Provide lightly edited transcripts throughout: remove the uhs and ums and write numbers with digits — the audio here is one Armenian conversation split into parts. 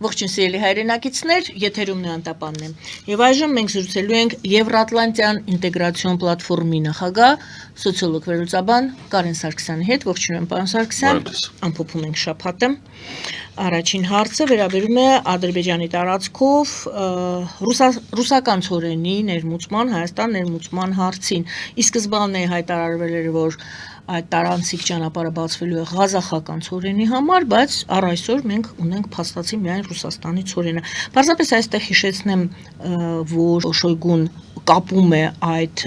Ողջույն սիրելի հայրենակիցներ, եթերում Նեանտապանն է։ Եվ այժմ մենք զրուցելու ենք Եվրատլանտյան ինտեգրացիոն պլատֆորմի նախագահ, սոցիոլոգ վերլուծաբան Կարեն Սարգսյանի հետ։ Ողջույն, պարոն Սարգսյան։ Ամփոփում ենք շաբաթը։ Առաջին հարցը վերաբերում է Ադրբեջանի տարածքով ռուսական ցորենի ներմուծման, Հայաստան ներմուծման հարցին։ Ի սկզբանե հայտարարվել էր, որ այդ տարանցիկ ճանապարհը բացվելու է ղազախական ցորենի համար, բայց առ այսօր մենք ունենք փաստացի միայն Ռուսաստանի ցորենը։ Պարզապես այստեղ հիշեցնեմ, որ Շոյգուն կապում է այդ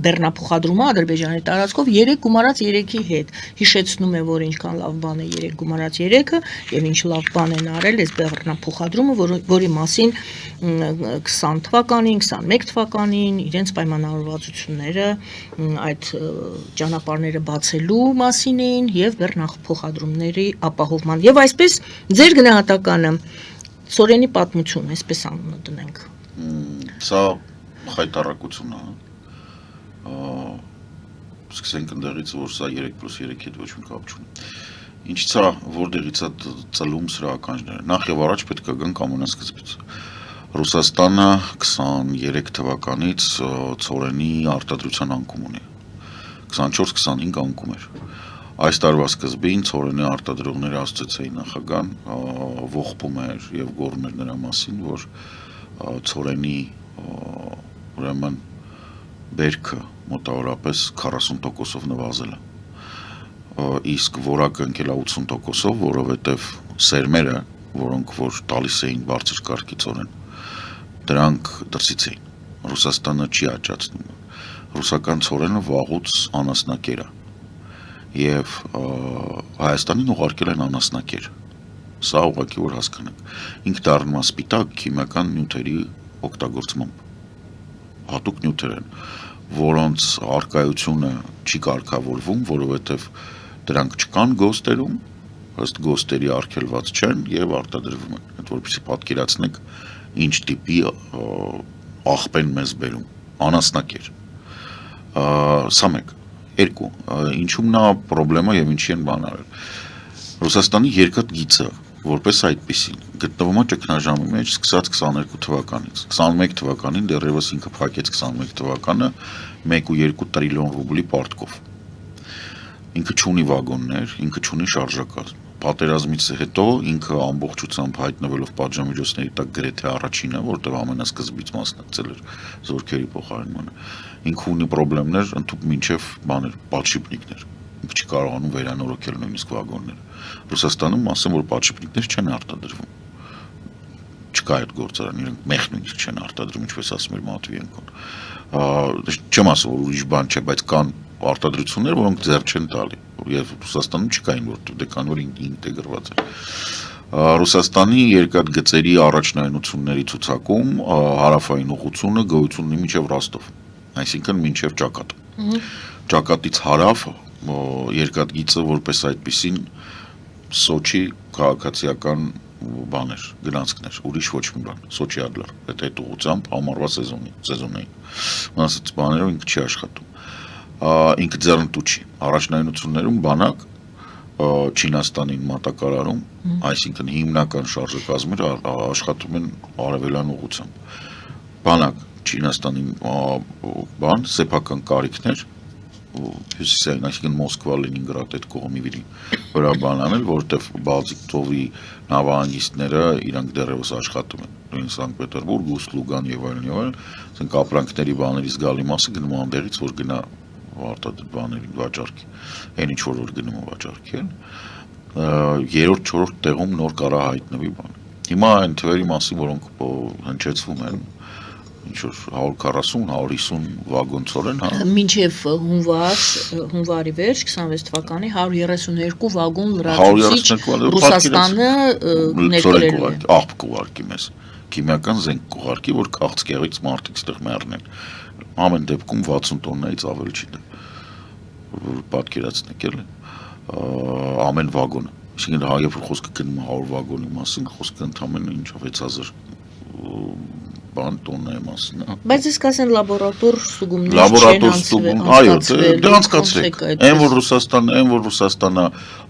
բեռնափոխադրումը Ադրբեջանի տարածքով 3 գումարած 3-ի հետ։ Հիշեցնում է, որ ինչքան լավ բան է 3 գումարած 3-ը եւ ինչ լավ բան են արել այս բեռնափոխադրումը, որի մասին 20 թվականին, 21 թվականին իրենց պայմանավորվածությունները այդ ճանապարհները բացելու մասին էին եւ բեռնափոխադրումների ապահովման։ Եվ այսպես ձեր գնահատականը ցորենի պատմություն, այսպես անունը դնենք։ Սա խայտարակություն է։ Սկսենք ընդդեղից, որ սա 3+3 հետ ոչ մի կապ չունի։ Ինչից է, որտեղից է ծլում սրա ականջները։ Նախ եւ առաջ պետք է գանք ամենասկզբից։ Ռուսաստանը 23 թվականից ցորենի արտադրության անկում ունի։ 24-25 անկում էր։ Այս տարվա սկզբին ցորենի արտադրողների ասոցիացիայի նախագահան ողբում էր եւ գոռում էր նրա մասին, որ ցորենի ուրեմն բերքը մոտավորապես 40%-ով նվազել է։ Իսկ որակը ընկել է 80%-ով, որովհետեւ սերմերը, որոնք որ տալիս էին բարձր կարգի ցորեն, դրանք դրսից էին։ Ռուսաստանը չի աճացնում։ Ռուսական ցորենը վաղուց անասնակեր է։ Եվ Հայաստանին ուղարկել են անասնակեր։ Սա ուղղակի որ հասկանանք։ Ինքը դառնում է սպիտակ քիմիական նյութերի օգտագործմամբ։ Հատուկ նյութեր են, որոնց արկայությունը չի կարգավորվում, որովհետև դրանք չկան գոստերում, ըստ գոստերի արգելված չեն եւ արտադրվում են։ Այդ որպեսզի պատկերացնեք ինչ տիպի աղբեն մեզ բերում, անասնակեր։ Սա մեկ, երկու, ինչու՞մն է խնդրեմը եւ ինչի են բան արել։ Ռուսաստանի երկաթ գիծը որպես այդպեսին գտնվում է ճգնաժամի մեջ սկսած 22 թվականից։ 21 թվականին դեռևս ինքը փակեց 21 թվականը 1.2 տրիլիոն ռուբլի պարտքով։ Ինքը չունի վագոններ, ինքը չունի շարժակազմ։ Պատերազմից հետո ինքը ամբողջությամբ հայտնվելով պատժամիջոցների տակ գրեթե առաջինը, որտեղ ամենասկզբից մասնակցել էր զորքերի փոխարինմանը։ Ինքը ունի խնդիրներ ընդհանուր մինչև բաներ, պատշիպնիկներ։ Ինքը չի կարողանում վերանորոգել նույնիսկ վագոնները։ Ռուսաստանում ասեմ, որ պատշիպնիկներ չեն արտադրվում։ Չկա այդ գործարան, իրենք մեղ նույնիսկ չեն արտադրում, ինչպես ասում էր Մատվիենկոն։ Չեմ ասում, որ ուրիշ բան չէ, բայց կան արտադրություններ, որոնք ձեռ չեն տալի։ Եվ Ռուսաստանում չկային, որտեղ դե կան, որ ինտեգրված է։ Ռուսաստանի երկաթ գծերի առաջնայնությունների ցուցակում հարավային ուղղությունը գոյություն ունի մինչև Ռոստով, այսինքն մինչև Ճակատ։ Ճակատից հարավ երկաթ գիծը որպես այդպեսին Սոչի քաղաքացիական բաներ, գնացքներ, ուրիշ ոչ մի բան, Սոչի Ադլեր, այդ ուղղությամբ համարվա սեզոնային։ Մասից բաներով ինքը չի աշխատում։ Ինքը ձեռնտու չի։ Առաջնայնություններում բանակ Չինաստանին մատակարարում, այսինքն հիմնական շարժակազմերը աշխատում են արևելյան ուղղությամբ։ Բանակ Չինաստանին բան, սեփական կարիքներ հյուսիսային, այսինքն Մոսկվա, Լենինգրադ այդ կողմի վրա բան անել, որտեղ Բալտիկ ծովի նավահանգիստները իրանք դեռևս աշխատում են։ Սանկտ Պետերբուրգ, Ուս-Լուգան եւ այլն, ասենք ապրանքների բաների զգալի մասը գնում է այնտեղից, որ գնա արտադրած բաների վաճառքի։ Այն ինչ որ գնում է վաճառքի են։ Երրորդ, չորրորդ տեղում նոր կարա հայտնվի բան։ Հիմա այն թվերի մասին, որոնք հնչեցվում են, ինչ որ 140-150 վագոն ցորեն, հա։ Մինչև հունվարի վերջ 26 թվականի 132 վագոն լրացուցիչ Ռուսաստանը ներկրել է։ Աղբ կուղարկի մեզ։ Քիմիական զենք կուղարկի, որ քաղցկեղից մարդիկ ստեղ մեռնեն։ Ամեն դեպքում 60 տոննայից ավելի չի դա։ Պատկերացնեք էլի։ Ամեն վագոնը։ Այսինքն երբ խոսքը գնում է 100 վագոնի մասին, խոսքը ընդամենը ինչով 6000 բան տոննայի մասին, հա։ Բայց իսկ ասեն լաբորատոր ստուգումներ Լաբորատոր ստուգում, այո, դե անցկացրեք։ Այն որ Ռուսաստանը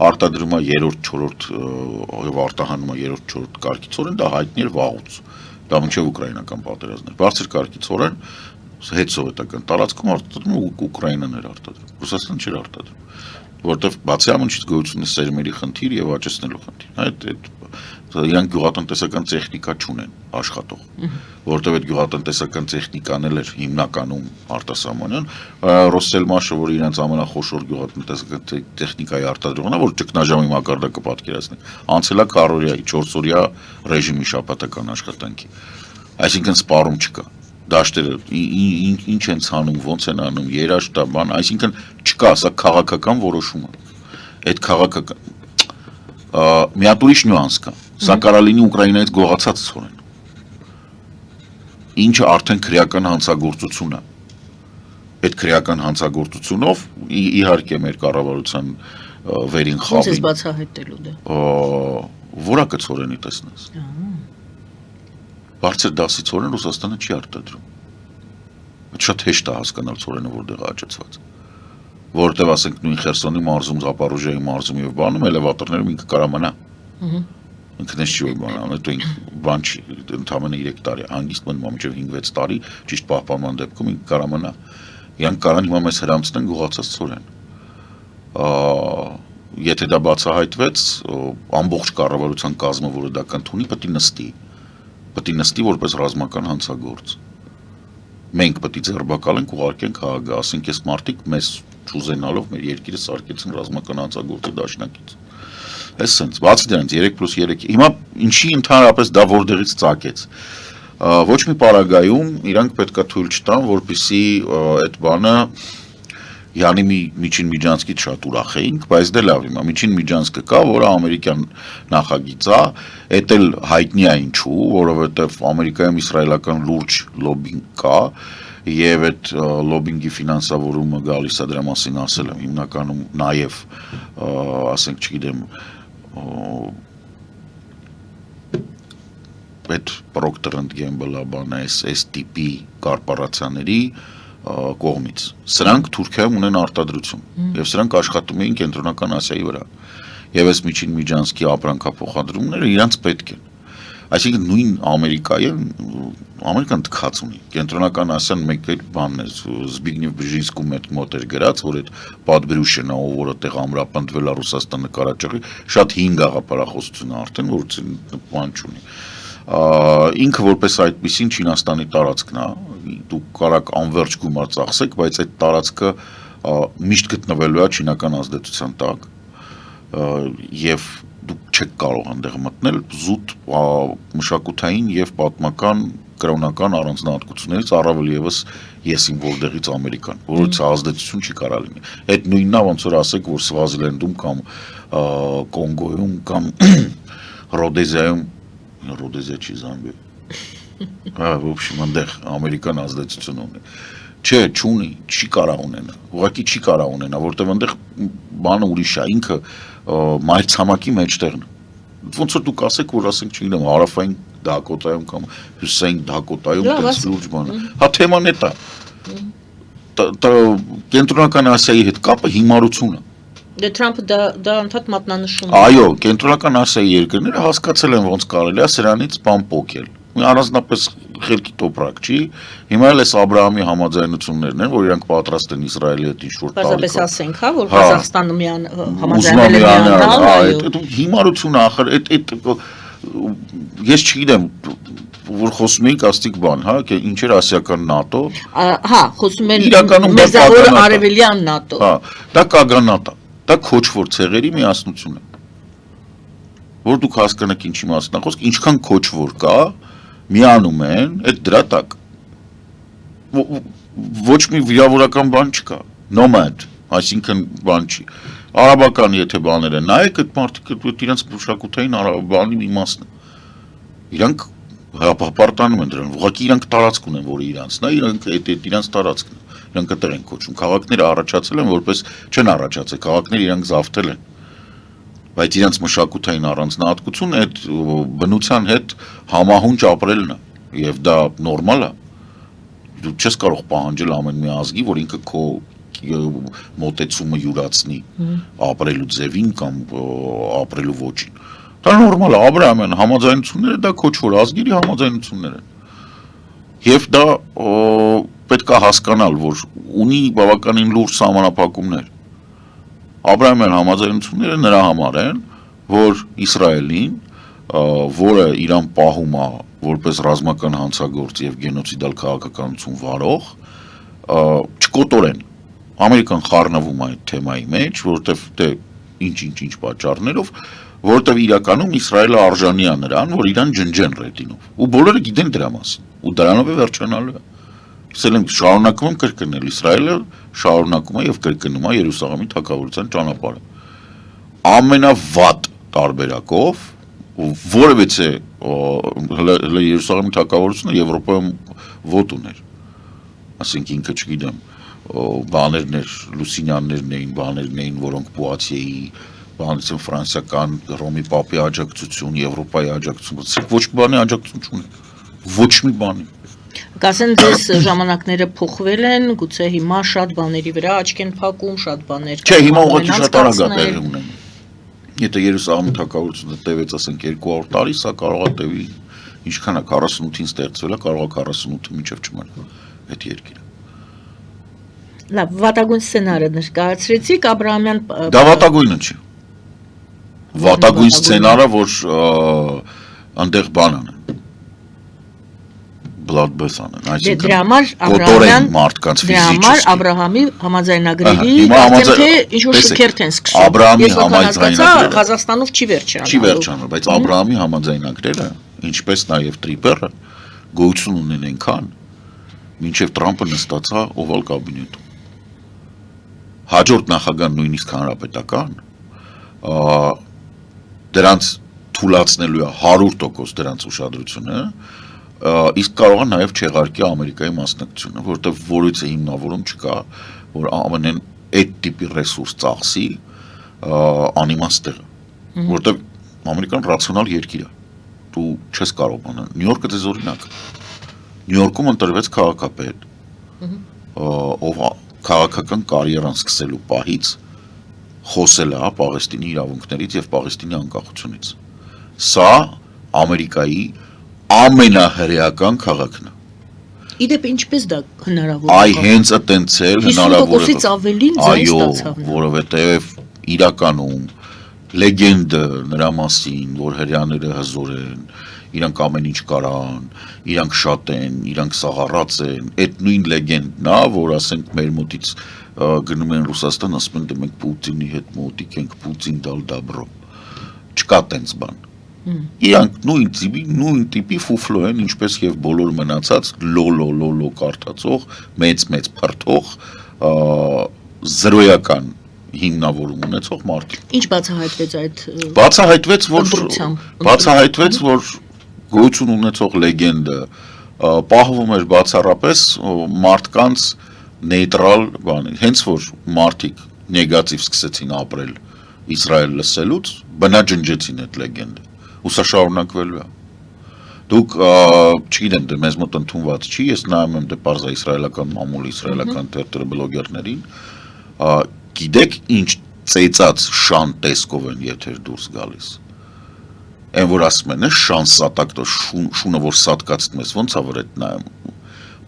արտադրում է 3-րդ, 4-րդ եւ արտահանում է 3-րդ, 4-րդ կարգի ցորեն, դա հայտնի էր վաղուց։ Դա մինչև ուկրաինական պատերազմն էր։ Բարձր կարգի ցորեն հետ սովետական տարածքում արտադրում Ուկրաինան էր արտադրում։ Ռուսաստանը չէր արտադրում, որովհետև բացի ամենից գոյություն է սերմերի խնդիր եւ աճեցնելու խնդիր։ Այդ իրանք գյուղատնտեսական տեխնիկա չունեն աշխատող, որովհետև այդ գյուղատնտեսական տեխնիկան էլ էր հիմնականում արտասահմանյան, Ռոսելմաշը, որ իրենց ամենախոշոր գյուղատնտեսական տեխնիկայի արտադրողն է, որ ճգնաժամի մակարդակը պատկերացնի, անցել է 4-օրյա ռեժիմի շաբաթական աշխատանքի, այսինքն սպառում չկա, դաշտերը ինչ են ցանում, ոնց են անում, երաշտա բան, այսինքն չկա, սա քաղաքական որոշում է, այդ քաղաքական մի հատ ուրիշ նյուանս կա, սա կարա լինի Ուկրաինայից գողացած ցորեն, ինչը արդեն քրեական հանցագործություն է, այդ քրեական հանցագործությունով իհարկե մեր կառավարության վերին խավին։ Ոնց է բացահայտելու դա։ Որակը ցորենի տեսնես։ Բարձր դասի ցորեն Ռուսաստանը չի արտադրում։ Շատ հեշտ է հասկանալ ցորենը որտեղ է աճեցված։ Որտեղ ասենք նույն Խերսոնի մարզում, Զապարոժիայի մարզում եւ բանում էլևատորներում ինքը կարա մնա։ Ինքն էս չի բանան, այդ բան չի, ընդամենը 3 տարի, հանգիստ մնում է մինչև 5-6 տարի, ճիշտ պահպանման դեպքում ինքը կարա մնա։ Իրանք կարան հիմա մեզ հրամցնեն գողացած ցորեն։ Եթե դա բացահայտվեց, ամբողջ կառավարության կազմը, որը դա կընդունի, պետք է նստի որպես ռազմական հանցագործ։ Մենք պետք է ձերբակալենք, ուղարկենք Հաագ, ասենք այս մարդիկ մեզ չուզենալով մեր երկիրը սարքեցին ռազմական հանցագործի դաշնակից։ Այս sense, բացի դրանից 3+3, հիմա ինչի ընդհանրապես դա որտեղից ծագեց։ Ոչ մի պարագայում իրանք պետքա թույլ չտան, որպեսզի այդ բանը Յանի միջին միջանցքից շատ ուրախ էինք, բայց դե լավ հիմա միջին միջանցքը կա, որը ամերիկյան նախագիծ է, էդ էլ հայտնի է ինչու, որովհետև Ամերիկայում իսրայելական լուրջ լոբինգ կա, եւ այդ լոբինգի ֆինանսավորումը գալիս է դրա մասին ասել եմ հիմնականում նաեւ ասենք չգիտեմ այդ Procter & Gamble-ը բանը այս տիպի կորպորացիաների կողմից։ Սրանք Թուրքիայում ունեն արտադրություն եւ սրանք աշխատում էին Կենտրոնական Ասիայի վրա։ Եվ այս միջին միջանցքի ապրանքափոխադրումները իրանց պետք են։ Այսինքն նույն Ամերիկան թքած ունի։ Կենտրոնական Ասիան մեկ էլ բանն է, Զբիգնև Բժինսկու մոտ էր գրած, որ այդ Պատբրյուշենը, որը տեղ ամրապնդվել է Ռուսաստանը կարաճղի, շատ հին գաղափարախոսություն է արդեն, որ բան չունի։ Ինքը որպես այդպեսին Չինաստանի տարածքն է, դուք կարաք անվերջ գումար ծախսեք, բայց այդ տարածքը միշտ գտնվելու է չինական ազդեցության տակ եւ դուք չեք կարող այնտեղ մտնել զուտ մշակութային եւ պատմական կրոնական առանձնահատկություններից առավել եւս եսին որտեղից Ամերիկան, որից ազդեցություն չի կարող լինի։ Այդ նույնն է ոնց որ ասեք, որ Սվազիլենդում կամ Կոնգոյում կամ Ռոդեզիայում Ռոդեզիա չի Զամբիա։ В общем, այնտեղ ամերիկան ազդեցություն ունի։ Չէ, չունի, չի կարող ունենա։ Ուղղակի չի կարող ունենա, որտեղ այնտեղ բանը ուրիշ է, ինքը մայրցամաքի մեջտեղն է։ Ոնց որ դուք ասեք, որ ասենք, չգիտեմ, հարավային Դակոտայում կամ հյուսիսային Դակոտայում տես լուրջ բան։ Հա թեման է դա։ Կենտրոնական Ասիայի հետ կապը հիմարություն է։ Դե Թրամփը դա ընդհանուր մատնանշում է։ Այո, Կենտրոնական Ասիայի երկրները հասկացել են ոնց կարելի է սրանից բան փոքել։ Առանձնապես խելքի տոպրակ չի։ Հիմա էլ էս Աբրահամի համաձայնություններն են, որ իրանք պատրաստ են Իսրայելի հետ ինչ-որ տալիք։ Պարզապես ասենք, հա, որ Ղազախստանը համաձայնել է միանալ, այո։ Հիմարությունը ախր այդ ես չգիտեմ, որ խոսում էինք աստիկ բան, հա, ինչ էր ասիական ՆԱՏՕ։ Հա, խոսում են մերձավոր արևելյան ՆԱՏՕ։ Հա, դա կագանատ է։ Դա քոչվոր ցեղերի միասնություն է։ Որ դուք հասկանաք ինչի մասին է խոսքը, ինչքան քոչվոր կա, միանում են, այդ դրա տակ ոչ մի վիրավորական բան չկա, nomad, այսինքն բան չի։ Արաբական եթե բաները նայեք, այդ մարդիկ իրենց մշակութային բանի մի մասն է։ Իրանք հապարտանում են դրան, ուղղակի իրանք տարածք ունեն, որը իրանցն է, իրանք այդ իրանց տարածքն է։ Իրանք այդտեղ են կոչում։ Քաղաքները առաջացել են, որպես չեն առաջացել, քաղաքները իրանք զավթել են։ Բայց իրանց մշակութային առանձնահատկությունը այդ բնության հետ համահունչ ապրելն է։ եւ դա նորմալ է։ Դու չես կարող պահանջել ամեն մի ազգի, որ ինքը քո մոտեցումը յուրացնի ապրելու ձևին կամ ապրելու ոճին։ Դա նորմալ է, Աբրահամյան համաձայնությունները դա քոչվոր ազգերի համաձայնություններ են։ Եվ դա պետք է հասկանալ, որ ունի բավականին լուրջ սահմանափակումներ։ Աբրահամյան համաձայնությունները նրա համար են, որ Իսրայելին, որը Իրան պահում է որպես ռազմական հանցագործ եւ գենոցիդալ քաղաքականություն վարող, չկոտորեն։ Ամերիկան խառնվում է այդ թեմայի մեջ, որովհետեւ դե ինչ պատճառներով, որովհետեւ իրականում Իսրայելը արժանի է նրան, որ Իրան ջնջեն ռետինով։ Ու բոլորը գիտեն դրա մասին։ Ու դրանով է վերջանալու է։ Ասել եմ, շարունակում եմ կրկնել, Իսրայելը շարունակում է եւ կրկնում է Երուսաղեմի թագավորության ճանապարհը։ Ամենավատ տարբերակով որևէ Երուսաղեմի թագավորությունը Եվրոպայում ոտ ուներ։ Ասենք ինքը, չգիտեմ, բաներներ, լուսինյաններն էին, որոնք Պուատիեի, բանից ֆրանսիական Ռոմի Պապի աջակցություն, Եվրոպայի աջակցություն, ոչ մի բանի աջակցություն չունեն։ Ոչ մի բանի։ Կասեն ձեզ ժամանակները փոխվել են, գուցե հիմա շատ բաների վրա աչք են փակում, շատ բաներ։ Չէ, հիմա ուղղակի շատ արագ է տեղի ունենում։ Եթե Երուսաղեմի թագավորությունը տևեց, ասենք 200 տարի, սա կարող է տևի ինչքան է 48-ին ստեղծվել է, կարող է 48-ը մինչև չմնա այդ երկիրը։ Լավ, վատագույն սցենարը ներկայացրեցիք, Աբրահամյան դա վատագույնը չի։ Վատագույն սցենարը, որ այնտեղ բանան է։ Bloodbath-ն են, այսինքն դրա համար կոտորեն մարդկանց ֆիզիկապես։ Դրա համար Աբրահամի համաձայնագրերի արդեն թե ինչ որ շքերթ են սկսում։ Աբրահամի համաձայնագրերը Ղազախստանով չի վերջանում։ Չի վերջանում, բայց Աբրահամի համաձայնագրերը, ինչպես նաև Տրիպերը, գոյություն ունեն այնքան, մինչև Տրամպը նստածա Օվալ կաբինետում։ Հաջորդ նախագահան նույնիսկ հանրապետական դրանց թուլացնելու է 100% դրանց ուշադրությունը, իսկ կարող է նաև չեղարկի Ամերիկայի մասնակցությունը, որովհետև որից է հիմնավորում չկա, որ ԱՄՆ-ն այդ տիպի ռեսուրս ծախսի անիմաստ տեղը, որովհետև Ամերիկան ռացիոնալ երկիր է, դու չես կարող բանալ, Նյու Յորկը դες օրինակ, Նյու Յորքում ընտրվեց քաղաքապետ, ով քաղաքական կարիերան սկսելու պահից խոսել է Պաղեստինի իրավունքներից եւ Պաղեստինի անկախությունից։ Սա Ամերիկայի ամենահրեական քաղաքն է։ Իդեպ ինչպես դա հնարավոր է։ Այ հենց այտենց էլ հնարավոր է։ 50%-ից ավելին ձայն ստացավ։ Որովհետև իրականում լեգենդը նրա մասին, որ հրեաները հզոր են, իրանք ամեն ինչ կարան, իրանք շատ են, իրանք սաղառած են, այդ նույն լեգենդն է, որ ասենք մեր մոտից գնում են Ռուսաստան, ասում են դե մենք Պուտինի հետ մոտիկ ենք, Պուտին դալ դաբրո։ Չկա տենց բան։ Իրանք նույն տիպի ֆուֆլո են, ինչպես եւ բոլոր մնացած լոլո կարդացող, մեծ փրթող, զրոյական հիմնավորում ունեցող մարդիկ։ Ինչ բացահայտվեց այդ բացահայտվեց, որ գոյություն ունեցող լեգենդը պահվում էր բացառապես մարդկանց նեյտրալ բանի, հենց որ մարդիկ նեգատիվ սկսեցին ապրել Իսրայել լսելուց, բնաջնջեցին այդ լեգենդը, ու սա շարունակվելու է։ Դուք, չգիտեմ, դե մեզ մոտ ընդունված չի, ես նայում եմ դե պարզա իսրայելական մամուլի, իսրայելական թերթերը բլոգերներին, գիտեք ինչ ծեծած շան տեսքով են եթեր դուրս գալիս։ Այն որ ասում են, շան սատակ, շունը որ սատկացնում ես, ոնց է որ այդ նայում,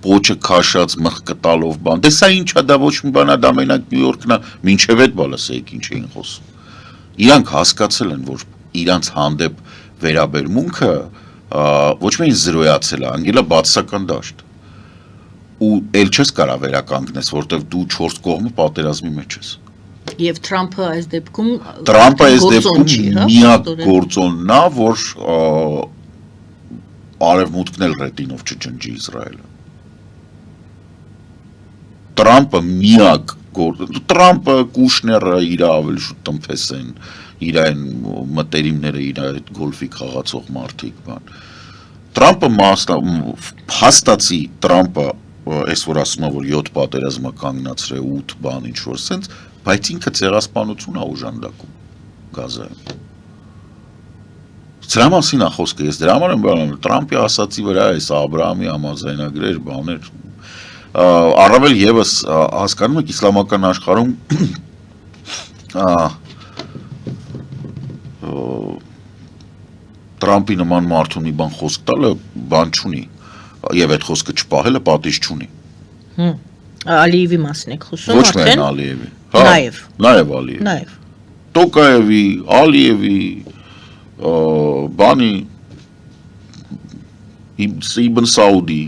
պոչը քաշած մխկտալով բան, դե սա ինչա, դա ոչ մի բան է, դա մենակ Նյու Յորքն է, մինչև այդ բալասեիք ինչ էին խոսում։ Իրանք հասկացել են, որ իրանց հանդեպ վերաբերմունքը ոչ միայն զրոյացել է, անգել է բացասական դաշտ։ Ու էլ չես կարա վերականգնես, որտեվ դու 4 կողմը պատերազմի մեջ ես։ Եվ Թրամփը այս դեպքում միակ գործոնն է, որ արևմուտքն էլ ռետինով չջնջի Իսրայելը։ Տրամփը Կուշները իր ավելի շուտ տնփես են, իր այն մտերիմները, իր այդ գոլֆի խաղացող մարդիկ, բան։ Տրամփը հաստացի Տրամփը այս որ ասում է, որ 7 պատերազմը կանգնացրել 8 բան ինչ որ սենց, բայց ինքը ցեղասպանություն է օժանդակում Գազայում։ Դրա մասին է խոսքը, ես դրա համար եմ բանում, Տրամպի ասացի վրա էս Աբրահամի համաձայնագրեր, բաներ, առավել եւս հասկանում եք իսլամական աշխարհում Տրամպի նման մարդու մի բան խոսք տալը բան չունի, եւ այդ խոսքը չպահելը պատիժ չունի։ Ալիևի մասին եք խոսում, Ոչ միայն Ալիևի, նաեւ Ալիևի, Նաեւ Տոկաևի, Ալիևի, բանի Իբն Սաուդի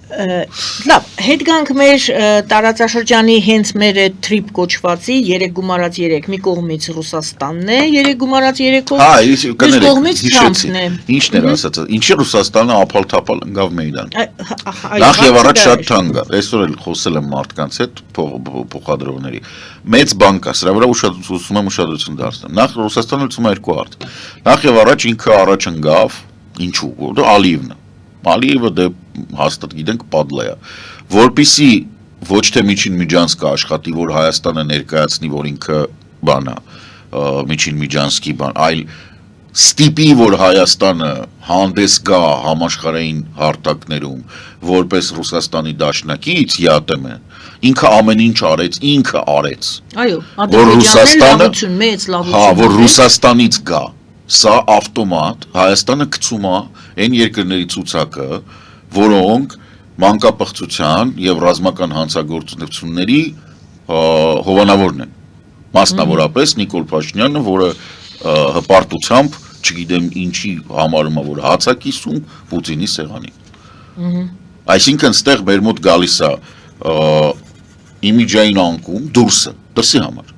լավ, հետ գանք մեր տարածաշրջանի հենց մեր այդ թրիփ կոչվածի 3 գումարած 3 մի կողմից Ռուսաստանն է 3 գումարած 3-ով մյուս կողմից Թրամփն է Ինչն էր ասած ինչի Ռուսաստանը ափալ-թափալ ընկավ Մեյդան Նախ եւ առաջ շատ թանկ է այսօր էլ խոսել եմ մարդկանց հետ փոխադրողների մեծ բան կա սրա վրա ուշադրություն եմ ուշադրություն դարձնում Նախ Ռուսաստանը լուծում է երկու հարց Նախ եւ առաջ ինքը առաջ ընկավ ինչու Ալիևն է Ալիևը դե հաստատ գիտենք падլա է որպիսի ոչ թե միջին միջանցք աշխատի որ Հայաստանը ներկայացնի որ ինքը բանա միջին միջանցքի բան այլ ստիպի որ Հայաստանը հանդես գա համաշխարհային հարթակներում որպես Ռուսաստանի դաշնակից ԵԱՏՄ ինքը ամեն ինչ արեց այո Ադրբեջանն մեծ լավություն հա որ Ռուսաստանից գա Սա ավտոմատ Հայաստանը գցում է այն երկրների ցուցակը, որոնք մանկապղծության եւ ռազմական հանցագործությունների հովանավորն են։ Մասնավորապես Նիկոլ Փաշինյանը, որը հպարտությամբ, չգիտեմ ինչի համարում է, որ հացակիսում Պուտինի սեղանին։ Այսինքն ստեղ մեր մոտ գալիս է իմիջային անկում դուրսը, դրսի համար։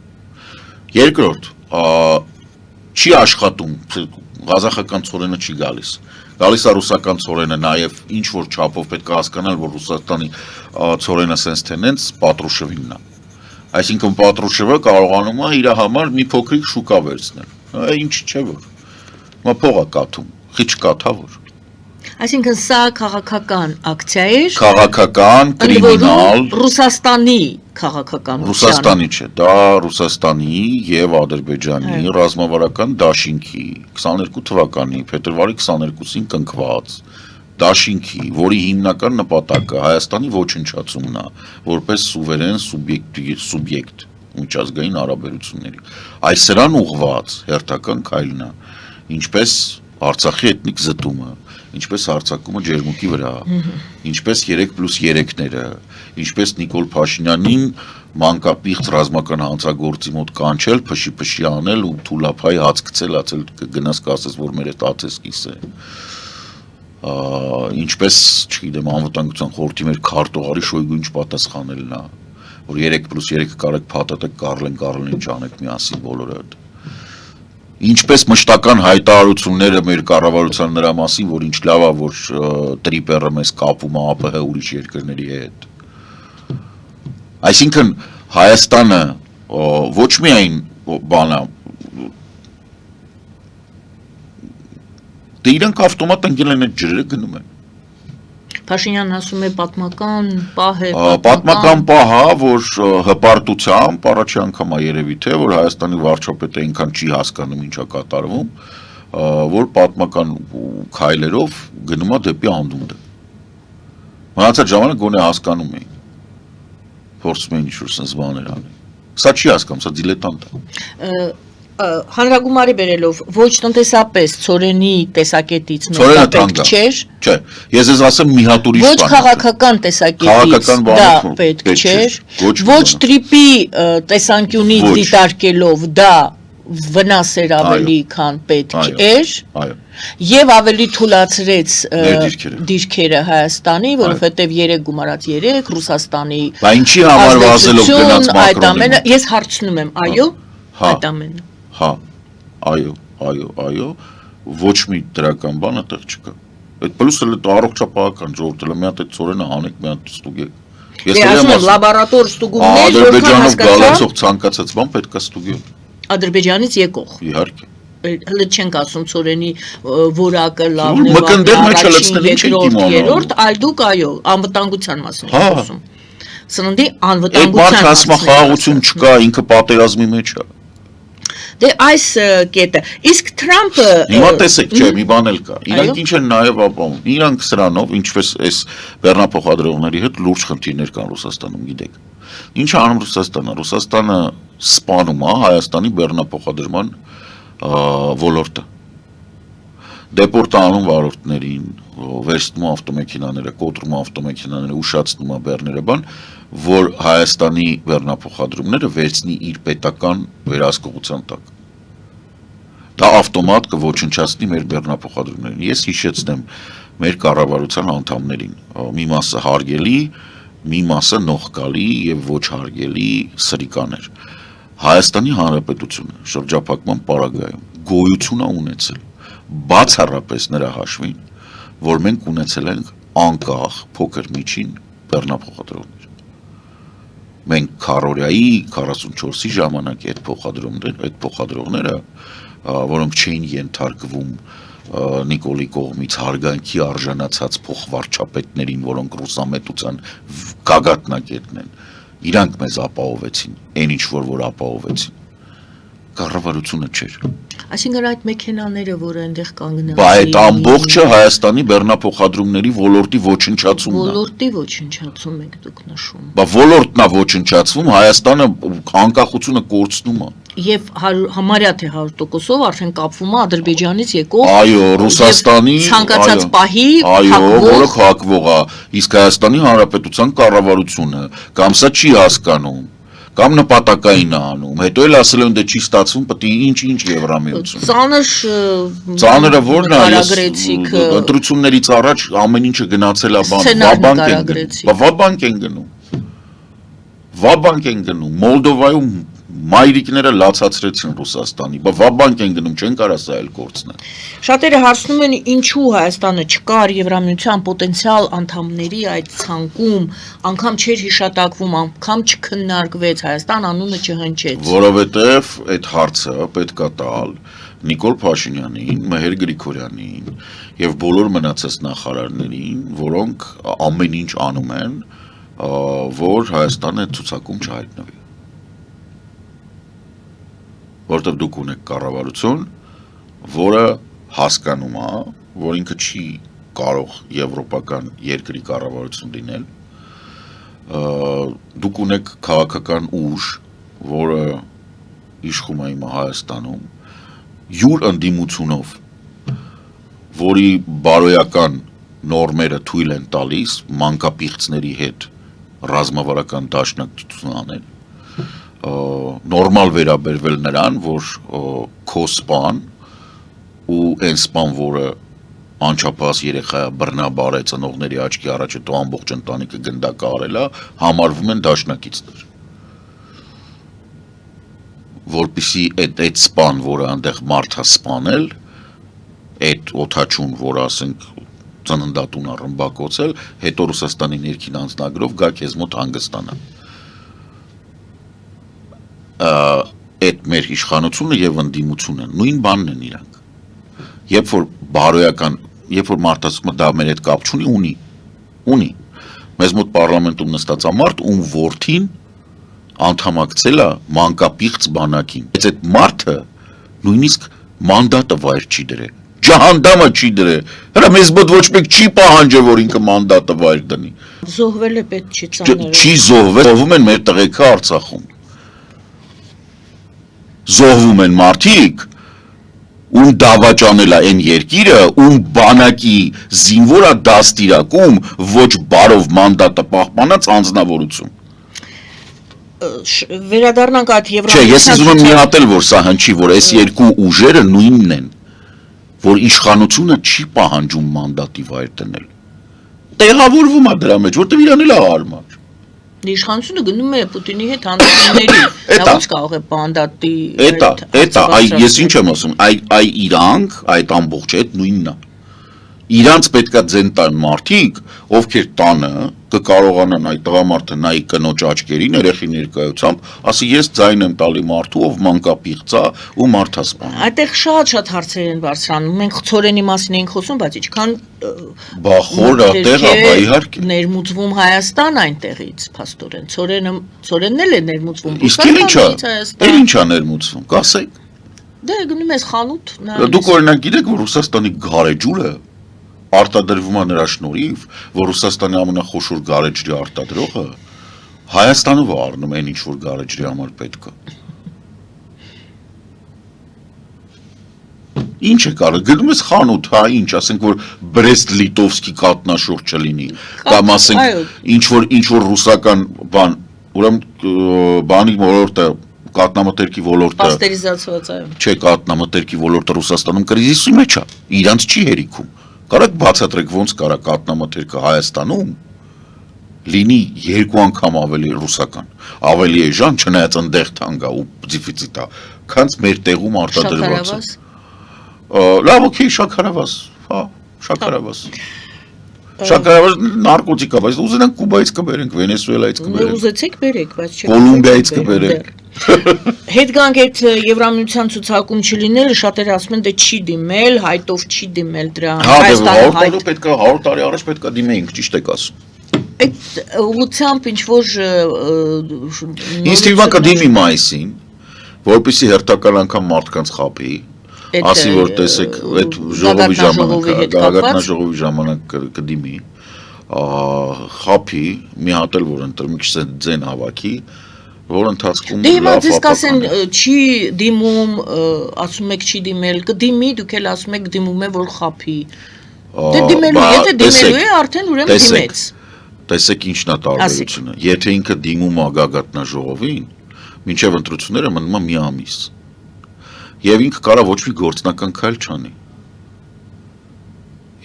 Երկրորդ չի աշխատում Ղազախական ծորենը չի գալիս գալիս է ռուսական ծորենը նաև ինչ որ չափով պետք է հասկանալ որ Ռուսաստանի ծորենը sense tenants Պատրուշևինն է այսինքն Պատրուշևը կարողանում է իր համար մի փոքրիկ շուկա վերցնել ինչ չէ որ մա փողա կաթում խիչ կաթա որ Այսինքն սա քաղաքական ակցիա էր քաղաքական կրիմինալ Ռուսաստանի քաղաքական Ռուսաստանի չէ դա Ռուսաստանի եւ Ադրբեջանի ռազմավարական դաշինքի 22 թվականի փետրվարի 22-ին կնքված դաշինքի որի հիմնական նպատակը Հայաստանի ոչնչացումն է որպես սուվերեն սուբյեկտ միջազգային հարաբերությունների այս սրան ուղղված հերթական քայլն է ինչպես Արցախի էթնիկ զտումը ինչպես հարձակումը ջերմուկի վրա, ինչպես 3+3-ները, ինչպես Նիկոլ Փաշինյանին մանկապիղծ ռազմական հանցագործի մոտ կանչել, փշի անել ու թուլափայ հաց գցել, ացել գնաս կասես, որ մեր այդ հացես կիս է։ Ինչպես, չգիտեմ, անվտանգության խորհրդի մեր քարտուղարի Շոյգու ինչ պատասխանելն է, որ 3+3 կարեք փաթաթեք Կարլեն ճանեք միասին բոլորը։ Ինչպես մշտական հայտարարությունները մեր կառավարության նրա մասին, որ ինչ լավ է, որ տրիպերը մեզ կապում է ԱՊՀ ուրիշ երկրների հետ։ Այսինքն Հայաստանը ոչ միայն բանա դե իրանք ավտոմատ ընկել են այդ ջրերը գնում են։ Փաշինյանն ասում է պատմական պահ է, պատմական պահ է, որ հպարտությամբ առաջի անգամ է երևի թե որ Հայաստանի վարչապետը այնքան չի հասկանում ինչա կատարվում, որ պատմական քայլերով գնում է դեպի անդունդը։ Մնացած ժամանակ գոնե հասկանում էին։ Փորձում էին ինչ-որ sense բաներ անել։ Սա չի հասկանում, սա դիլետանտ է։ Հանրագումարի բերելով ոչ տնտեսապես ծորենի տեսակետից պետք չէր չէ ես ես ասեմ մի հատ ուրիշ բան ոչ քաղաքական տեսակետից դա պետք չէր ոչ տրիպի տեսանկյունից դիտարկելով դա վնաս էր ավելի քան պետք էր եւ ավելի թուլացրեց դիրքերը Հայաստանի որովհետեւ 3 գումարած 3 Ռուսաստանի բա ինչի համար վազելով գնաց Մակրոնին ես հարցնում եմ այո այդ ամենը Հա, այո, ոչ մի դրական բան այդտեղ չկա։ Այդ պլյուսը առողջապահական ժողովուրդը մի հատ այդ ծորենը հանեք, մի հատ ստուգեք։ Ես ասում եմ լաբորատոր ստուգումներ, որքան հասկացա։ Գալացող ցանկացած բան պետք է ստուգել։ Ադրբեջանից եկող։ Իհարկե։ Հələ չենք ասում ծորենի որակը լավն է, մկնդեր մեջ լցնել ինչ եք իմանում։ Երրորդ, այլ դուք այո, անվտանգության մասին եք խոսում։ Սննդի անվտանգության մասին։ Այդ բան հասմա խաղաղություն չկա, ինքը պատերազմի մեջ է։ Դե այս կետը իսկ Թրամփը Հիմա տեսեք, չէ, մի բան էլ կա։ Իրանք ինչ են նաև ապահովում։ Իրանք սրանով, ինչպես այս բեռնափոխադրողների հետ լուրջ խնդիրներ կան Ռուսաստանում, գիտեք։ Ինչ է անում Ռուսաստանը։ Ռուսաստանը սպանում է Հայաստանի բեռնափոխադրման ոլորտը։ Դեպորտ անում վարորդներին, վերցնում ավտոմեքենաները, կոտրում ավտոմեքենաները, ուշացնում բեռները բան, որ Հայաստանի բեռնափոխադրումները վերցնի իր պետական վերահսկողության տակ։ Դա ավտոմատ կոչնչացնի մեր բեռնափոխադրումներին։ Ես հիշեցնեմ մեր կառավարության անդամներին, մի մասը հարգելի, մի մասը նողկալի եւ ոչ հարգելի սրիկաներ։ Հայաստանի Հանրապետությունը շրջափակման պարագայում գոյություն է ունեցել բացառապես նրա հաշվին, որ մենք ունեցել ենք անկախ փոքր միջին բեռնափոխադրողներ։ Մենք քառորյայի 44-ի ժամանակ այդ փոխադրողները, որոնք չէին ենթարկվում Նիկոլի կողմից հարգանքի արժանացած փոխվարչապետներին, որոնք ռուսամետության գագաթնակետն են, իրանք մեզ ապահովեցին, այն ինչ որ ապահովեցին։ Կառավարությունը չէր։ Այսինքն այդ մեքենաները, որը այնտեղ կանգնած Բա այդ ամբողջը Հայաստանի բեռնափոխադրումների ոլորտի ոչնչացումն է։ ոլորտի ոչնչացում եք դուք նշում։ Բա ոլորտն է ոչնչացվում, Հայաստանը անկախությունը կորցնում է։ Եվ համարյա թե 100%-ով արդեն կապվում է Ադրբեջանից եկող Այո, Ռուսաստանի ցանկացած պահի որը փակվող է, իսկ Հայաստանի Հանրապետության կառավարությունը կամ սա չի հասկանում, կամ նպատակային է անում, հետո էլ ասել են դե չի ստացվում, պետք է ինչ Եվրամիություն։ Ծանրը որն է, ընտրություններից առաջ ամեն ինչը գնացել է վաբանկ են գնում, Մոլդովայում մայրիկները լացացրեցին Ռուսաստանի, բա վաբանկ են գնում, չեն կարա սա էլ կորցնել։ Շատերը հարցնում են ինչու Հայաստանը չկար Եվրամիության պոտենցիալ անդամների այդ ցանկում, անգամ չէր հիշատակվում, անգամ չքննարկվեց, Հայաստան անունը չհնչեց։ Որովհետև այդ հարցը պետք է տալ Նիկոլ Փաշինյանին, Մեհեր Գրիգորյանին եւ բոլոր մնացած նախարարներին, որոնք ամեն ինչ անում են, որ Հայաստանը ցուցակում չհայտնվի։ Որտեղ դուք ունեք կառավարություն, որը հասկանում է, որ ինքը չի կարող եվրոպական երկրի կառավարություն լինել, դուք ունեք քաղաքական ուժ, որը իշխում է հիմա Հայաստանում, յուր ընդդիմությունով, որի բարոյական նորմերը թույլ են տալիս մանկապիղծների հետ ռազմավարական դաշնակցություն անել, նորմալ վերաբերվել նրան, որ քո սպան ու այն սպան, որը անչափահաս երեխա բռնաբար է ծնողների աչքի առաջ հետո ամբողջ ընտանիքը գնդակը արել է, համարվում են դաշնակիցներ։ Որպեսզի այդ սպան, որը այնտեղ մարդ է սպանել, այդ օթաչուն, որը ասենք ծննդատուն ռմբակոծել, հետո Ռուսաստանի ներքին անձնագրով գա քեզ մոտ հանգստանա։ Այդ մեր իշխանությունը եւ ընդդիմությունը նույն բանն են իրանք։ Երբ որ մարդասկումը դա մեր հետ կապ չունի, ունի։ Մեզ մոտ պարլամենտում նստած է մարդ, ում որդին անդամակցել է մանկապիղծ բանակին։ Բայց այդ մարդը նույնիսկ մանդատը վայր չի դրել։ Ջահանդամը չի դրել։ Հələ մեզ մոտ ոչ մեկ չի պահանջել, որ ինքը մանդատը վայր դնի։ Զոհվել է պետք չի ծանրը։ Չի զոհվել, զոհվում են մեր տղեկը Արցախում։ Զոհվում են մարդիկ, ում դավաճանել է այն երկիրը, ում բանակի զինվոր է դաստիարակում ոչ բարով մանդատը պահպանած անձնավորություն։ Վերադառնանք այդ Չէ, ես ուզում եմ միատել, որ սա հնչի, որ այս երկու ուժերը նույնն են, որ իշխանությունը չի պահանջում մանդատի վայր դնել։ Տեղավորվում է դրա մեջ, որտեղ իրան էլ է հարմար։ Իշխանությունը գնում է Պուտինի հետ հանդիպումների, դա ո՞նց կարող է մանդատի Էտա, ես ինչ եմ ասում, իրանք այդ ամբողջը այդ նույնն է։ Իրանց պետքա ձեն տան մարդիկ, ովքեր տանը կկարողանան այդ տղամարդը նայի կնոջ աչքերին երեխի ներկայությամբ, ասի ես ձայն եմ տալի մարդու, ով մանկապիղծ է ու մարդասպան։ Այդտեղ շատ հարցեր են բարձրանում։ Մենք Ցորենի մասին էինք խոսում, բայց ինչքան բա խորը տեղ է, բա իհարկե։ Ներմուծվում Հայաստան այնտեղից, փաստորեն։ Ցորենն էլ է ներմուծվում։ Իսկ ինչա ներմուծվում, կասեք։ Դե գնում ես խանութ, Դուք օրինակ գիտեք, որ Ռուսաստանի գարեջուրը արտադրվում է նրա շնորհիվ, որ Ռուսաստանի ամենախոշոր գարեջրի արտադրողը Հայաստանով առնում են ինչ որ գարեջրի համար պետք է։ Ինչ է կարը, գնում ես խանութ, հա, ինչ, ասենք որ Բրեստ-Լիտովսկի կատնաշորջ չլինի, կամ ասենք ինչ որ ռուսական բան, ուրեմն բանի ոլորտը, կատնամթերքի ոլորտը, պաստերիզացված, այո։ Չէ, կատնամթերքի ոլորտը Ռուսաստանում կրիզիսի մեջ է, իրանց չի հերիքում։ Կարաք բացատրեք ոնց կարա կատնամթերքը Հայաստանում լինի 2 անգամ ավելի ռուսական, ավելի էժան, չնայած ընդեղ թանկ է ու դեֆիցիտ է, քան մեր տեղում արտադրված է։ Լավ, օքեյ, շաքարավազ, հա, շաքարավազ։ Շաքարավազ նարկոտիկ է, բայց ուզենանք Կուբայից կբերենք, Վենեսուելայից կբերենք։ Ուզեցեք բերեք, բայց չէ։ Կոլումբիայից կբերենք։ Հետ գանք այդ Եվրամիության ցուցակում չլինելը շատերը ասում են դե չի դիմել, հայտով չի դիմել դրա Հայաստանը հայտ պետք է 100 տարի առաջ պետք է դիմեինք, ճիշտ եք ասում։ Այդ ուղղությամբ ինչ որ Ինձ թվում է կդիմի մայիսին, որպեսզի հերթական անգամ մարդկանց խաբի, ասի որ տեսեք այդ ժողովի ժամանակ, գագաթնաժողովի ժամանակ կդիմի, խաբի, մի հատ էլ որ ընտրում մի քիչ ձեն հավաքի, որ ընթացքում Դե հիմա դες կասեն չի դիմում, ասում եք չի դիմել, կդիմի, դուք էլ ասում եք դիմում է որ խաբի։ Դե դիմելու, եթե դիմելու է, արդեն ուրեմն դիմեց։ Տեսեք ինչն է տարբերությունը։ Եթե ինքը դիմում է գագաթնաժողովին, մինչև ընտրությունները մնում է մի ամիս։ Եվ ինքը կարա ոչ մի գործնական քայլ չանի։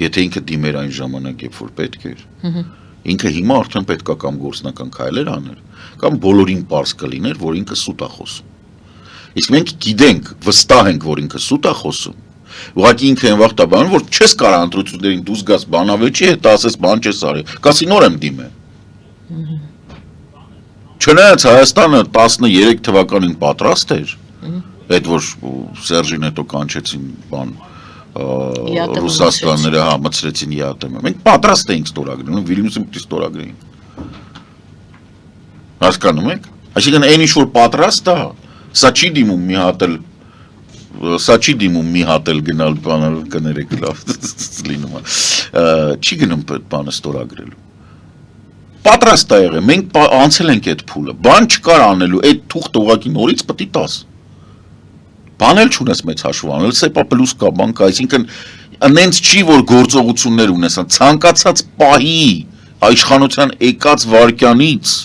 Եթե ինքը դիմեր այն ժամանակ, երբ որ պետք էր, ինքը հիմա արդեն պետք է կամ գործնական քայլեր աներ, կամ բոլորին պարզ կլիներ, որ ինքը սուտ է խոսում։ Իսկ մենք գիտենք, վստահ ենք, որ ինքը սուտ է խոսում։ Ուղղակի ինքը այն վաղ տաբանում, որ չես կարա ընտրություններին դուրս գաս բանավեճի հետ, ասես բան չես արի, կասի նոր եմ դիմել։ Չնայած Հայաստանը 13 թվականին պատրաստ էր, այդ որ Սերժին հետո կանչեցին բան Ռուսաստանները մտցրեցին ԵԱՏՄ։ Մենք պատրաստ էինք ստորագրել, Վիլնյուսում պիտի ստորագրեին։ Հասկանում եք։ Այսինքն այն ինչ որ պատրաստ է, սա չի դիմում մի հատ էլ Սա չի դիմում մի հատ էլ գնալ բանել կներեք լավ լինում է։ Չի գնում բանը ստորագրելու։ Պատրաստ է եղել, մենք անցել ենք այդ փուլը, բան չկար անելու, այդ թուղթը ուղղակի նորից պետք է տաս։ Բան էլ չունես մեծ հաշվով անել, սեպա պլյուս կա, բան կա, այսինքն նենց չի որ գործողություններ ունեսան, ցանկացած պահի իշխանության եկած վարքյանից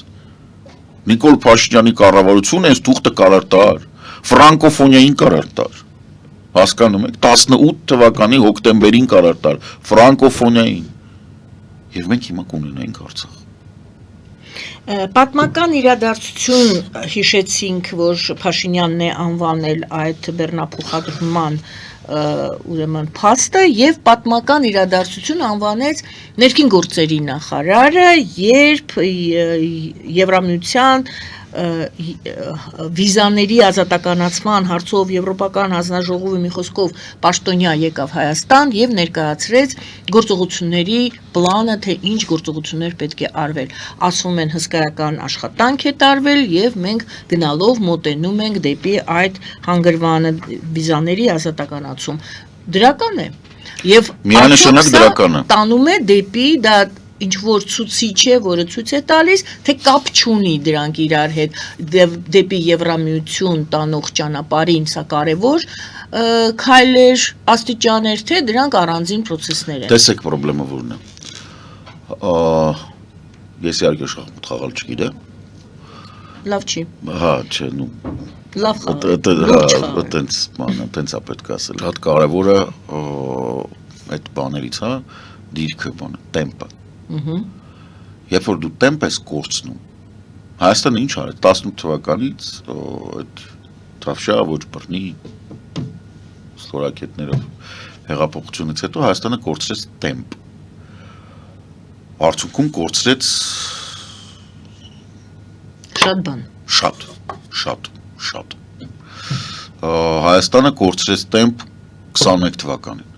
Նիկոլ Փաշինյանի կառավարությունը այս թուղթը կարար տար, ֆրանկոֆոնիային կարար տար, հասկանում եք, 18 թվականի հոկտեմբերին կարար տար, ֆրանկոֆոնիային, և մենք հիմա կունենայինք Արցախ։ Պատմական իրադարձություն հիշեցինք, որ Փաշինյանն է անվանել այդ բեռնափոխադրման ուրեմն փաստը եւ պատմական իրադարձություն անվանեց ներքին գործերի նախարարը, երբ Եվրամիության վիզաների ազատականացման հարցով Եվրոպական հանձնաժողովի մի խոսքով պաշտոնյա եկավ Հայաստան եւ ներկայացրեց գործողությունների պլանը, թե ինչ գործողություններ պետք է արվել։ Ասում են հսկայական աշխատանք է տարվել եւ մենք գնալով մոտենում ենք դեպի այդ հանգրվանը վիզաների ազատականացում։ Դրական է։ Եվ միանշանակ դրական է։ Տանում է դեպի դա ինչ որ ցուցիչ է, որը ցույց է տալիս, թե կապ չունի դրանք իրար հետ դեպի Եվրամիություն տանող ճանապարհին, սա կարևոր քայլեր, աստիճաներ, թե դրանք առանձին process-ներ են։ Տեսեք խնդրեմը որն է։ Ես իհարկե շախմատ խաղալ չգիտեմ։ Լավ չի։ Հա, չէ, նու։ Լավ խաղալ։ Այտենց բանը, այտենց է պետք ասել։ Հատ կարևորը այդ բաներից, հա, դիրքը բանը, տեմպը։ Երբ որ դու տեմպ ես կորցնում, Հայաստանը ինչ արեց 18 թվականից այդ թավշյա ոչ բռնի ստորակետներով հեղափոխությունից հետո Հայաստանը կորցրեց տեմպ, արդյունքում կորցրեց շատ բան, շատ Հայաստանը կորցրեց տեմպ 21 թվականին,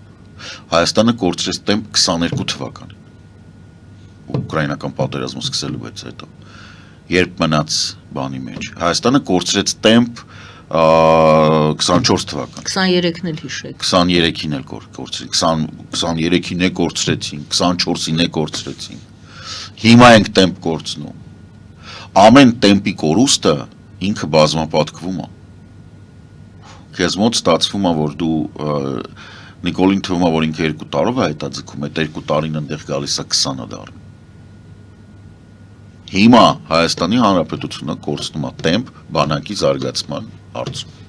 Հայաստանը կորցրեց տեմպ 22 թվականին Ուկրաինական պատերազմը սկսելու հետ հետո երբ մնաց բանի մեջ Հայաստանը կորցրեց տեմպ 24 թվական 23-ն էլ հիշեք 23-ին էլ կորցրեցին 23-ին է կորցրեցին 24-ին է կորցրեցին հիմա ենք տեմպ կորցնում ամեն տեմպի կորուստը ինքը բազմապատկվում է քեզ մոտ ստացվում է որ դու Նիկոլին թվում է որ ինքը 2 տարով է հետաձգում այդ 2 տարին ընդեղ գալիս է 20-ը դառնում Հիմա Հայաստանի Հանրապետությունը կորցնում է տեմպ բանակի զարգացման հարցում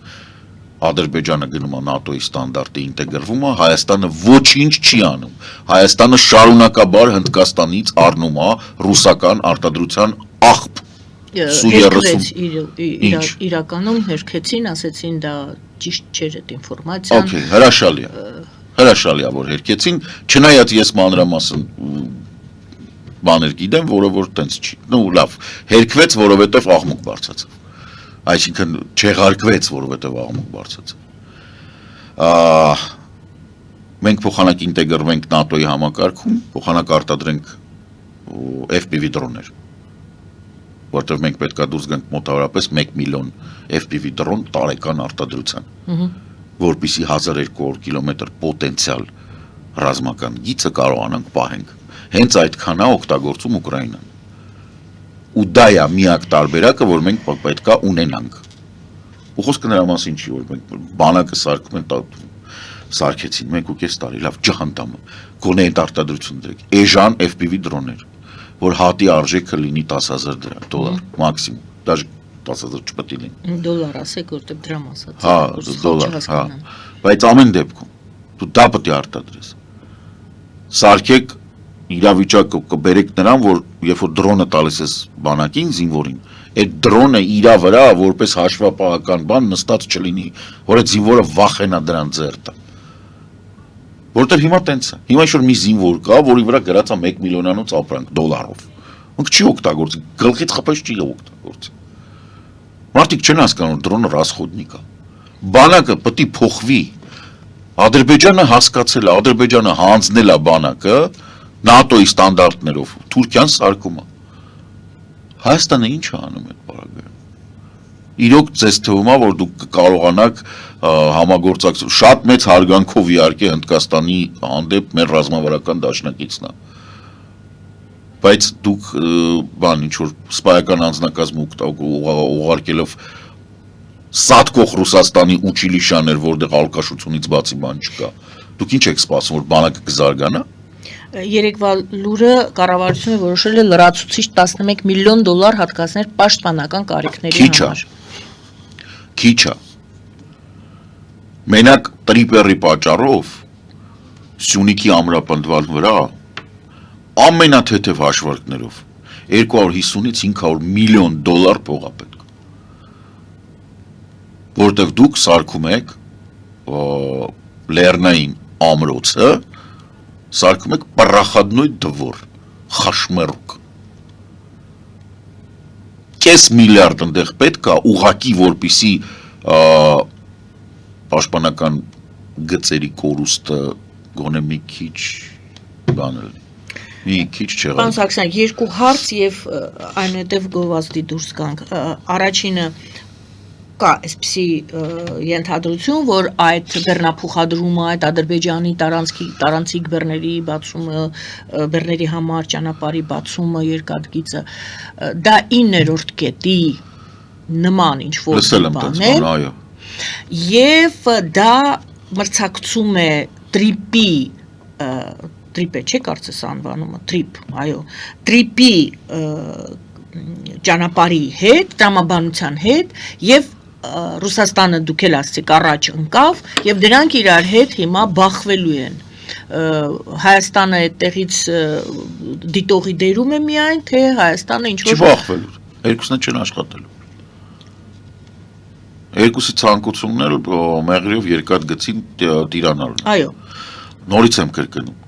Ադրբեջանը գնում է ՆԱՏՕ-ի ստանդարտի ինտեգրվում է Հայաստանը ոչինչ չի անում Հայաստանը շարունակաբար Հնդկաստանից առնում է ռուսական արտադրության աղբ իրականում հերքեցին ասեցին դա ճիշտ չէր այդ ինֆորմացիան Okay հրաշալի է որ հերքեցին չնայած ես մանրամասն բաներ գիտեմ, որը որ տենց չի։ Ну լավ, հերքվեց, որովհետև աղմուկ բարձրացավ։ Այսինքն չեղարկվեց, որովհետև աղմուկ բարձրացավ։ Մենք փոխանակ ինտեգրվենք ՆԱՏՕ-ի համակարգում, փոխանակ արտադրենք FPV դրոններ։ Որտեղ մենք պետքա դուրս գանք մոտավորապես 1 միլիոն FPV դրոն տարեկան արտադրության։ Որպեսզի 1200 կիլոմետր պոտենցիալ ռազմական գիծը կարողանանք պահենք։ Հենց այդքան է օգտագործում Ուկրաինան։ Ու դա է միակ տարբերակը, որ մենք պետքա ունենանք։ Ու խոսքը նրա մասին չի, որ մենք բանակը սարքում են սարքեցին 1.5 տարի, լավ ջհանդամը, գոնե այդ արտադրություն դրեք։ Էժան FPV դրոններ, որ հատի արժեքը լինի $10,000 մաքսիմում, դաժե 10,000 չպետք է լինի։ Դոլար ասեք, որտեղ դրամ ասած։ Հա, դոլար, հա։ Բայց ամեն դեպքում դու դա պետք է արտադրես։ Սարքեք իրավիճակը կբերեք նրան, որ երբ որ դրոնը տալիս ես բանակին, զինվորին, այդ դրոնը իրա վրա որպես հաշվապահական բան նստած չլինի, որ այդ զինվորը վախենա դրան ձեռ տա։ Որտեղ հիմա տենց է։ Հիմա ինչ-որ մի զինվոր կա, որի վրա գրած է 1 միլիոնանոց ապրանք դոլարով։ Ոնք չի օգտագործի, գլխից խփես չի օգտագործի։ Մարդիկ չեն հասկանում, դրոնը ռասխոդնիկ է։ Բանակը պետք է փոխվի։ Ադրբեջանը հասկացել է, Ադրբեջանը հանձնել է բանակը ՆԱՏՕ-ի ստանդարտներով, Թուրքիան սարքում է։ Հայաստանը ինչ է անում այդ բaragայում։ Իրոք ձեզ թվում է, որ դուք կարողանաք համագործակցել շատ մեծ հարգանքով իհարկե Հնդկաստանի հանդեպ մեր ռազմավարական դաշնակիցն է։ Բայց դուք բան ինչ որ սպայական անձնակազմ ուղարկելով սատկող Ռուսաստանի ուչիլիշաներ, որտեղ ալկաշությունից բացի բան չկա։ Դուք ինչ եք սպասում, որ բանակը կզարգանա։ Երեկվա լուրը կառավարությունը որոշել է լրացուցիչ $11 միլիոն հատկացնել պաշտպանական կարիքների համար։ Քիչ է։ Մենակ տրիպերի պատճառով Սյունիքի ամրապնդման վրա ամենաթեթև հաշվարկներով $250-ից $500 միլիոն փող է պետք։ Որտեղ դուք սարքում եք լեռնային ամրոցը, սարքում եք պռախադնոյ դվոր, խաշմերուկ։ Կես միլիարդ ընդեղ պետք է ուղակի որպիսի պաշտպանական գծերի կորուստը գոնե մի քիչ բանել։ Մի քիչ չեղավ։ Պարոն Սարգսյան, երկու հարց եւ այնուհետեւ գովազդի դուրս գանք։ Առաջինը կա այսպիսի ենթադրություն, որ այդ բեռնափոխադրումը, այդ Ադրբեջանի տարանցիկ բեռների բացումը, բեռների համար ճանապարհի բացումը, երկաթգիծը, դա 9-րդ կետի նման ինչ որ բան է։ Այո։ Եվ դա մրցակցում է տրիպի տրիպ է, չէ՞ կարծես անվանումը, տրիպ, այո, տրիպի ճանապարհի հետ, տրամաբանության հետ եւ Ռուսաստանը դուք էլ ասացիք առաջ ընկավ եւ դրանք իրար հետ հիմա բախվելու են։ Հայաստանը այդտեղից դիտողի դերում է միայն, թե Հայաստանը ինչ որ չբախվելու։ Երկուսն չեն աշխատելու։ Երկուսի ցանկությունն էլ մեղրիով երկաթգծին տիրանալն է։ Այո։ Նորից եմ կրկնում։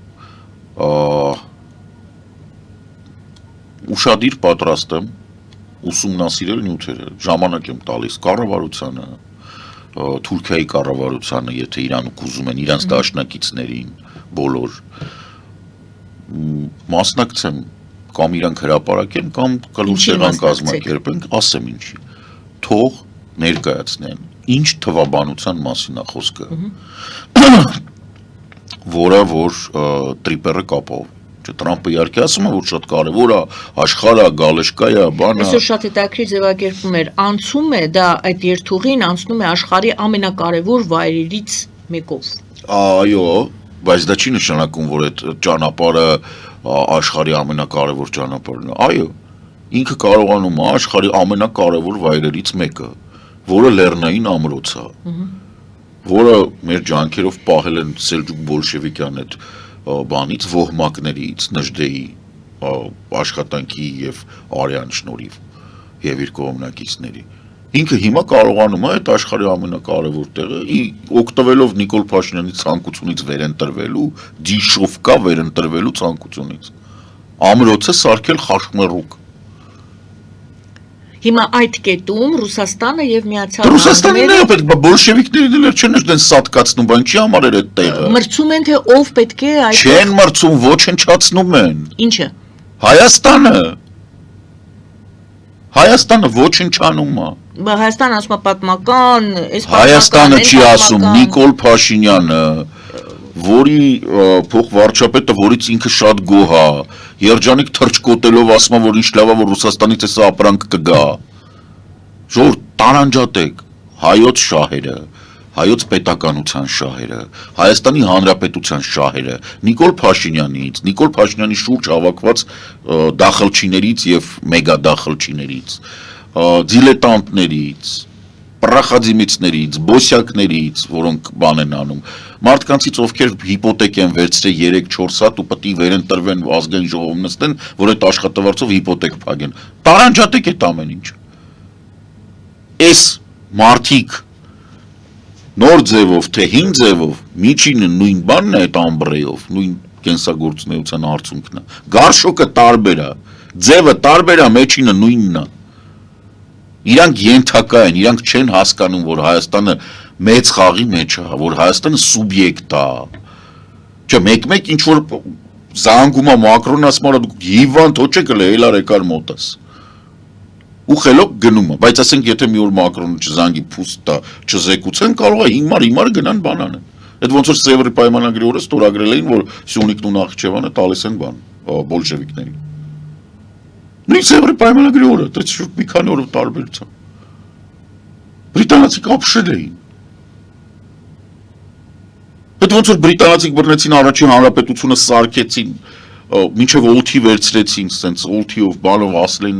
Ուշադիր պատրաստ եմ ուսումնասիրել նյութերը, ժամանակ եմ տալիս կառավարությանը, Թուրքիայի կառավարությանը, եթե իրանք ուզում են իրանց դաշնակիցներին, բոլոր մասնակցեմ կամ իրանք հրապարակեն կամ կլուր սեղան կազմակերպենք, ասեմ ինչի։ Թող ներկայացնեն ինչ թվաբանության մասին է խոսքը, որը որ տրիպերը կապով Տրամպը իհարկե ասում է, որ շատ կարևոր է, աշխարհը, գալեշկայա, բանը։ Այսօր շատ հետաքրքիր ձևակերպում էր, անցում է դա այդ երթուղին, անցնում է աշխարհի ամենակարևոր վայրերից մեկով։ Այո, բայց դա չի նշանակում, որ այդ ճանապարհը աշխարհի ամենակարևոր ճանապարհն է։ Այո, ինքը կարողանում է աշխարհի ամենակարևոր վայրերից մեկը, որը Լեռնային ամրոցը, որը մեր ջանքերով պահել են Սելջուկ բոլշևիկյան այդ բանից, ոհմակներից, Նժդեի աշխատանքի և արյան շնորհիվ և իր կողմնակիցների։ Ինքը հիմա կարողանում է այդ աշխարհի ամենակարևոր տեղը օգտվելով Նիկոլ Փաշինյանի ցանկությունից վերընտրվելու, դիշովկա վերընտրվելու ցանկությունից։ Ամրոցը սարքել խաչմերուկ։ Հիմա այդ կետում Ռուսաստանը եւ Միացյալ Ռուսաստանն է պետք է բոլշևիկների դեր չեն դեն սատկացնում, բան չի համար էր այդ տեղը։ Մրցում են թե ով պետք է այդ Չեն մրցում, ոչնչացնում են։ Ինչը։ Հայաստանը ոչնչանում է։ Բայց Հայաստանը ասում է պատմական, Հայաստանը չի ասում, Նիկոլ Փաշինյանը, որի փոխվարչապետը, որից ինքը շատ գոհ է, երջանիկ թրջկոտելով ասում է, որ ինչ լավ է, որ Ռուսաստանից էս ապրանք կգա։ Ժողովուրդ տարանջատեք հայոց շահերը, հայոց պետականության շահերը, Հայաստանի Հանրապետության շահերը, Նիկոլ Փաշինյանից, Նիկոլ Փաշինյանի շուրջ հավաքված դախլչիներից եւ մեգադախլչիներից, դիլետանտներից, պրախադիմիցներից, բոսյակներից, որոնք բան են անում, մարդկանցից ովքեր հիպոթեք են վերցրել 3-4 հատ ու պետք է վերընտրվեն ազգային ժողովում նստեն, որ այդ աշխատավարձով հիպոթեք փակեն։ Տարանջատեք այդ ամեն ինչ։ Այս մարդիկ նոր ձևով, թե հին ձևով, միջինը նույն բանն է այդ ամբրեով, նույն կենսագործունեության արդյունքն է։ Գարշոկը տարբեր է, ձևը տարբեր է, մեջինը նույնն է։ Իրանք ենթակա են, իրանք չեն հասկանում, որ Հայաստանը մեծ խաղի մեջ է, որ Հայաստանը սուբյեկտ է։ Չէ, մեկ-մեկ ինչ որ զանգում է Մակրոնն ասում է, դուք հիվանդ ոչ եք էլ արեկար մոտս։ Ու խելոք գնում է, բայց ասենք եթե մի օր Մակրոնը չզանգի փուստ տա, չզեկուցեն, կարող է հիմար գնան բան անեն։ Այդ ոնց որ Սևրի պայմանագրի օրը ստորագրել էին, որ Սյունիքն ու Նախիջևանը տալիս են բան, բոլշևիկներին։ Նույն Սևրի պայմանագրի օրը, դա շուտ մի քանի օրով տարբերություն։ Բրիտանացիք ապշել էին։ Այդ ոնց որ բրիտանացիք բռնեցին առաջին հանրապետությունը սարքեցին, մինչև օլթի վերցրեցին, սենց օլթիով բանով ասլեն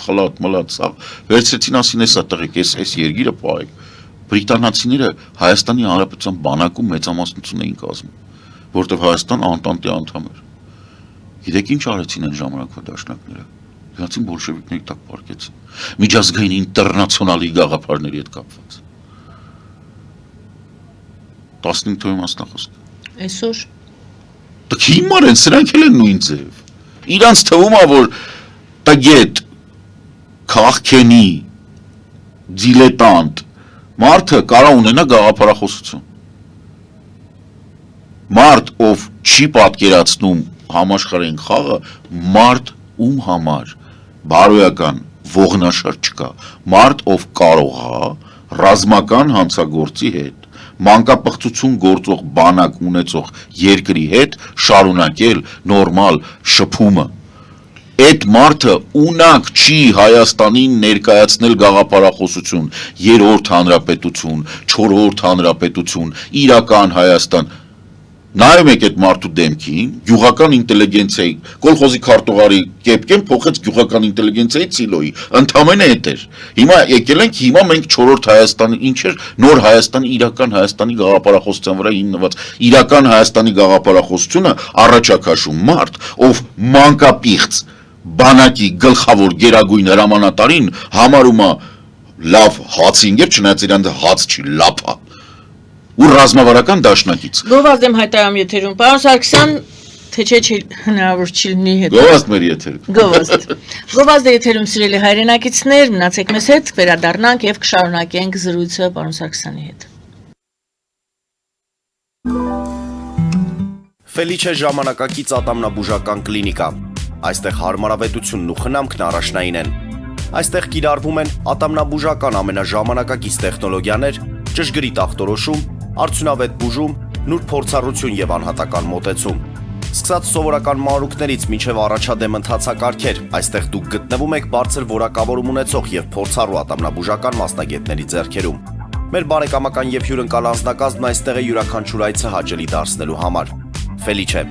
խլատ մլատ սա, վերցրեցին ասին էսա տղեկ, էս երգիրը պահեք։ Բրիտանացիները Հայաստանի Հանրապետության բանակում մեծամասնություն էին կազմում, որտեղ Հայաստան Անտանտի անդամ էր։ Գիտեք ինչ արեցին այն ժամանակվա դաշնակները։ Իրանցին բոլշևիկների տակ պարկեցին։ Միջազգային ինտերնացիոնալի գաղափարների հետ կապված։ 15 թվականի մասնախոսք։ Այսօր Դուք հիմար են, սրանք էլ են նույն ձև։ Իրանց թվում է, որ տգետ, քաղքենի, դիլետանտ մարդը կարող ունենա գաղափարախոսություն։ Մարդ, ով չի պատկերացնում համաշխարհային խաղը, մարդ ում համար բարոյական ողնաշար չկա, մարդ, ով կարող է ռազմական հանցագործի հետ, մանկապղծություն գործող բանակ ունեցող երկրի հետ շարունակել նորմալ շփումը։ Այդ մարդը ունակ չի Հայաստանին ներկայացնել գաղափարախոսություն, երրորդ հանրապետություն, չորրորդ հանրապետություն, իրական Հայաստան։ Նայում եք այդ մարդու դեմքին, գյուղական ինտելիգենցիայի, կոլխոզի քարտուղարի կեպկեն փոխեց գյուղական ինտելիգենցիայի ցիլոյի, ընդամենը այդ էր։ Հիմա եկել ենք, հիմա մենք չորրորդ Հայաստանի, ինչ էր, նոր Հայաստանի, իրական Հայաստանի գաղափարախոսության վրա հիմնված, իրական Հայաստանի գաղափարախոսությունը առաջակաշում մարդ, ով մանկապիղծ բանակի գլխավոր գերագույն հրամանատարին համարում է լավ հացինգեր, չնայած իրան հաց չի, լապա։ Ու ռազմավարական դաշնակից։ Գովազդ եմ հայտարարում եթերում, պարոն Սարգսյան, թե չէ հնարավոր չի լինի հետ։ Գովազդ մեր եթերում։ Գովազդ։ Գովազդը եթերում սիրելի հայրենակիցներ, մնացեք մեզ հետ, վերադառնանք եւ կշարունակենք զրույցը պարոն Սարգսյանի հետ։ Ֆելիչե ժամանակակից ատամնաբուժական կլինիկա։ Այստեղ հարմարավետությունն ու խնամքն առաջնային են։ Այստեղ կիրառվում են ատամնաբուժական ամենաժամանակակից տեխնոլոգիաներ, ճշգրիտ ախտորոշում, արդյունավետ բուժում, նուրբ փորձառություն եւ անհատական մոտեցում։ Սկսած սովորական մանրուքներից մինչև առաջադեմ ընթացակարգեր, այստեղ դուք գտնվում եք բարձր որակավորում ունեցող եւ փորձառու ատամնաբուժական մասնագետների ձեռքերում։ Մեր բարեկամական եւ հյուրընկալ անձնակազմն այստեղ է յուրաքանչյուր այցը հաճելի դարձնելու համար։ Ֆելիչե,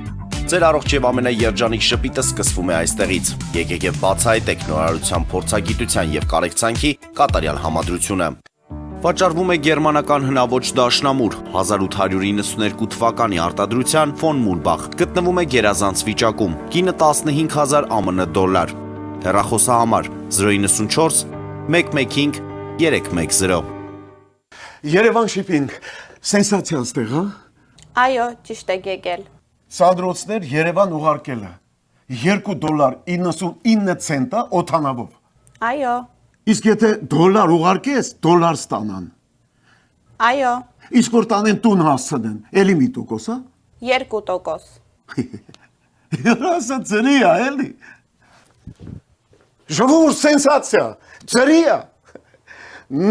ձեր առողջ եւ ամենաերջանիկ շպիտը սկսվում է այստեղից։ Եկեք եւ բացահայտեք նորարարության փորձագիտության եւ կարեկցանքի կատարյալ համադրությունը։ Վաճառվում է գերմանական հնաոճ դաշնամուր 1892 թվականի արտադրության ֆոն Մուլբախ, գտնվում է գերազանց վիճակում, կինը 15,000 ԱՄՆ դոլար, հեռախոսահամար 094 115 310։ Երևան շիփինգ, սենսացիան ստեղ, հա? Այո, ճիշտ եք եկել։ Սադրոցներ Երևան ուղարկելը $2.99 օթանավով։ Այո, Իսկ եթե դոլար ուղարկես, դոլար ստանան։ այո, Իսկ որ տանեն տուն հասցնեն, էլի մի տոկոս, հա? 2%։ Հրասը ծրի է, էլի։ Ժողովուրդ սենսացիա, ծրի է։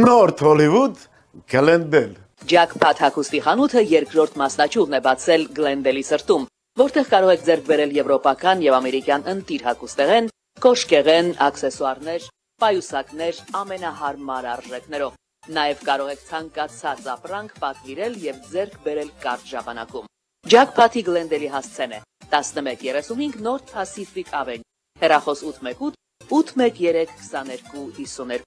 Նորթ Հոլիվուդ, Գլենդել։ Ջաքփաթ հագուստի խանութը երկրորդ մասնաճյուղն է բացել Գլենդելի սրտում, որտեղ կարող եք ձեռք բերել եվրոպական եւ ամերիկյան ընտիր հագուստեղեն, կոշկեղեն, աքսեսուարներ, պայուսակներ ամենահարմար արժեքներով։ Նաև կարող եք ցանկացած ապրանք պատվիրել եւ ձեռք բերել կարճ ժամանակում։ Ջաքփաթի Գլենդելի հասցեն է 1135 North Pacific Avenue, հեռախոս 818 813 2252։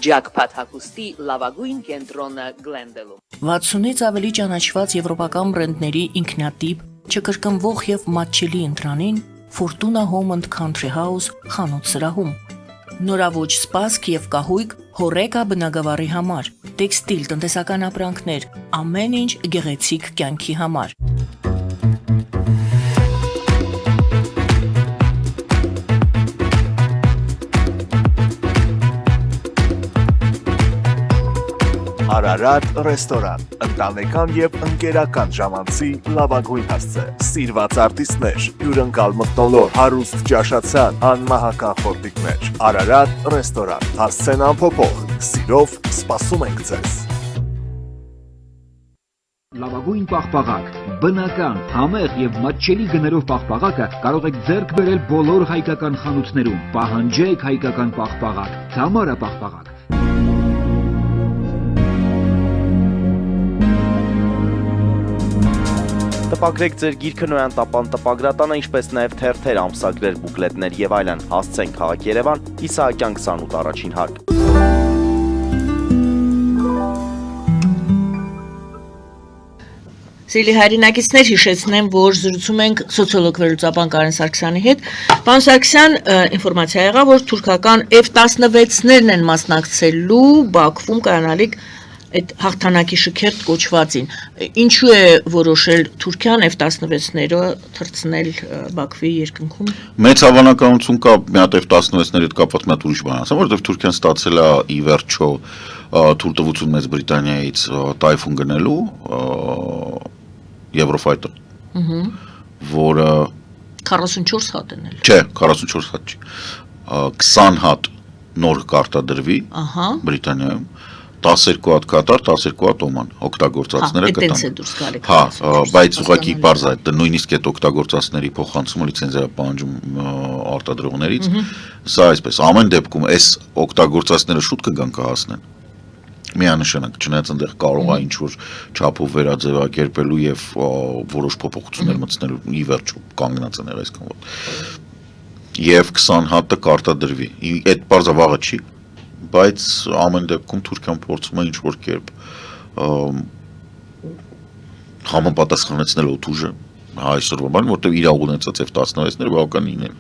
Ջաքփաթ հագուստի լավագույն կենտրոնը Գլենդելում։ 60-ից ավելի ճանաչված եվրոպական բրենդների ինքնատիպ, չկրկնվող եւ մատչելի ընտրանին Fortuna Home and Country House խանութ սրահում։ Նորավոճ սպասք եւ կահույք հորեկա բնագավառի համար, տեքստիլ տնտեսական ապրանքներ, ամեն ինչ գեղեցիկ կյանքի համար։ Արարատ ռեստորան, ընտանեկան եւ ընկերական ժամանցի լավագույն հասցե, սիրված արտիստներ, հյուրընկալ մթնոլորտ, հարուստ ճաշացան, անմահական խորտիկներ։ Արարատ ռեստորան, հասցեն անփոփոխ, սիրով սպասում ենք ձեզ։ Լավագույն պաղպաղակ, բնական, համեղ եւ մատչելի գներով պաղպաղակը կարող եք ձեռք բերել բոլոր հայկական խանութներում։ Պահանջեք հայկական պաղպաղակ, Թամարա պաղպաղակ։ Տպագրեք ձեր գիրքը Նոյան տապան տպագրատանը, ինչպես նաև թերթեր, ամսագրեր, բուկլետներ եւ այլն։ Հասցեն քաղաք Երևան, Իսահակյան 28 առաջին հարկ։ Սիրելի հայրենակիցներ, հիշեցնեմ, որ զրուցում ենք սոցիոլոգ վերլուծաբան Կարեն Սարգսյանի հետ։ Պարոն Սարգսյան, ինֆորմացիա եղավ, որ թուրքական F-16-ներն են մասնակցելու Բաքվում կայանալիք այդ հաղթանակի շքերթ կոչվածին։ Ինչու է որոշել Թուրքիան F-16-ները թռցնել Բաքվի երկնքում։ Մեծ հավանականություն կա մի հատ F-16-ների հետ կապված մի հատ ուրիշ բան ասեմ, որովհետև Թուրքիան ստացել է ի վերջո թույլտվություն Մեծ Բրիտանիայից Տայֆուն գնելու Eurofighter, որը 44 հատ են էլ։ Չէ, 44 հատ չի։ 20 հատ նոր կարտադրվի Բրիտանիայում, 12 հատ Կատար, 12 հատ Օման օգտագործածները կտան։ Այդտենց է դուրս գալի։ Հա, բայց ուղղակի պարզ է, նույնիսկ այդ օգտագործածների փոխանցումը լիցենզիա պահանջում արտադրողներից, սա այսպես ամեն դեպքում այս օգտագործածները շուտ կգան կհասնեն։ Միանշանակ, չնայած այնտեղ կարող է ինչ-որ չափով վերաձևակերպելու եւ որոշ փոփոխություններ մտցնելու ի վերջո կանգնած են այսքան ոտ։ Եվ 20 հատը կարտադրվի։ Այդ բարձր վաղը չի, բայց ամեն դեպքում Թուրքիան փորձում է ինչ-որ կերպ համապատասխանեցնել օդուժը այսօրվա բան, որտեղ իր ունեցած F-16-ները բավականին են։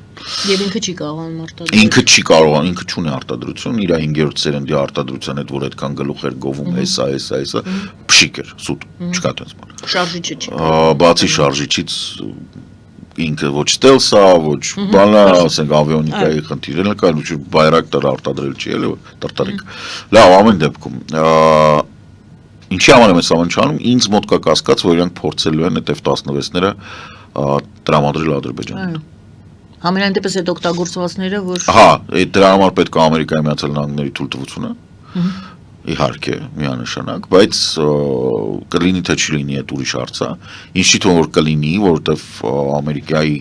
Եվ ինքը չի կարողանում արտադրել։ Ինքը չի կարողանում, ինքը չունի արտադրություն, իր 5-րդ սերնդի արտադրության հետ, որ այդքան գլուխ էր գովում, հեսա, փշիկ էր, սուտ, չկա այդպես բան։ Շարժիչը չի։ Բացի շարժիչից ինքը ոչ ստելսա, ոչ բանա, ասենք ավիոնիկայի խնդիրներ կա, ոչ բայրակտար արտադրել չի, էլի տարտարիկ։ Լավ, ամեն դեպքում ինչի համար եմ այս ամեն չանում, ինձ մոտ կա կասկած, որ իրանք փորձելու են այդ F-16-ները տրամադրել Ադրբեջանին։ Համենայն դեպս այդ օգտագործվածները, որ Հա, դրա համար պետք է Ամերիկայի Միացյալ Նահանգների թույլտվությունը։ Իհարկե, միանշանակ, բայց կլինի թե չի լինի այդ ուրիշ հարց է։ Ինչի՞ թվում որ կլինի, որովհետև Ամերիկայի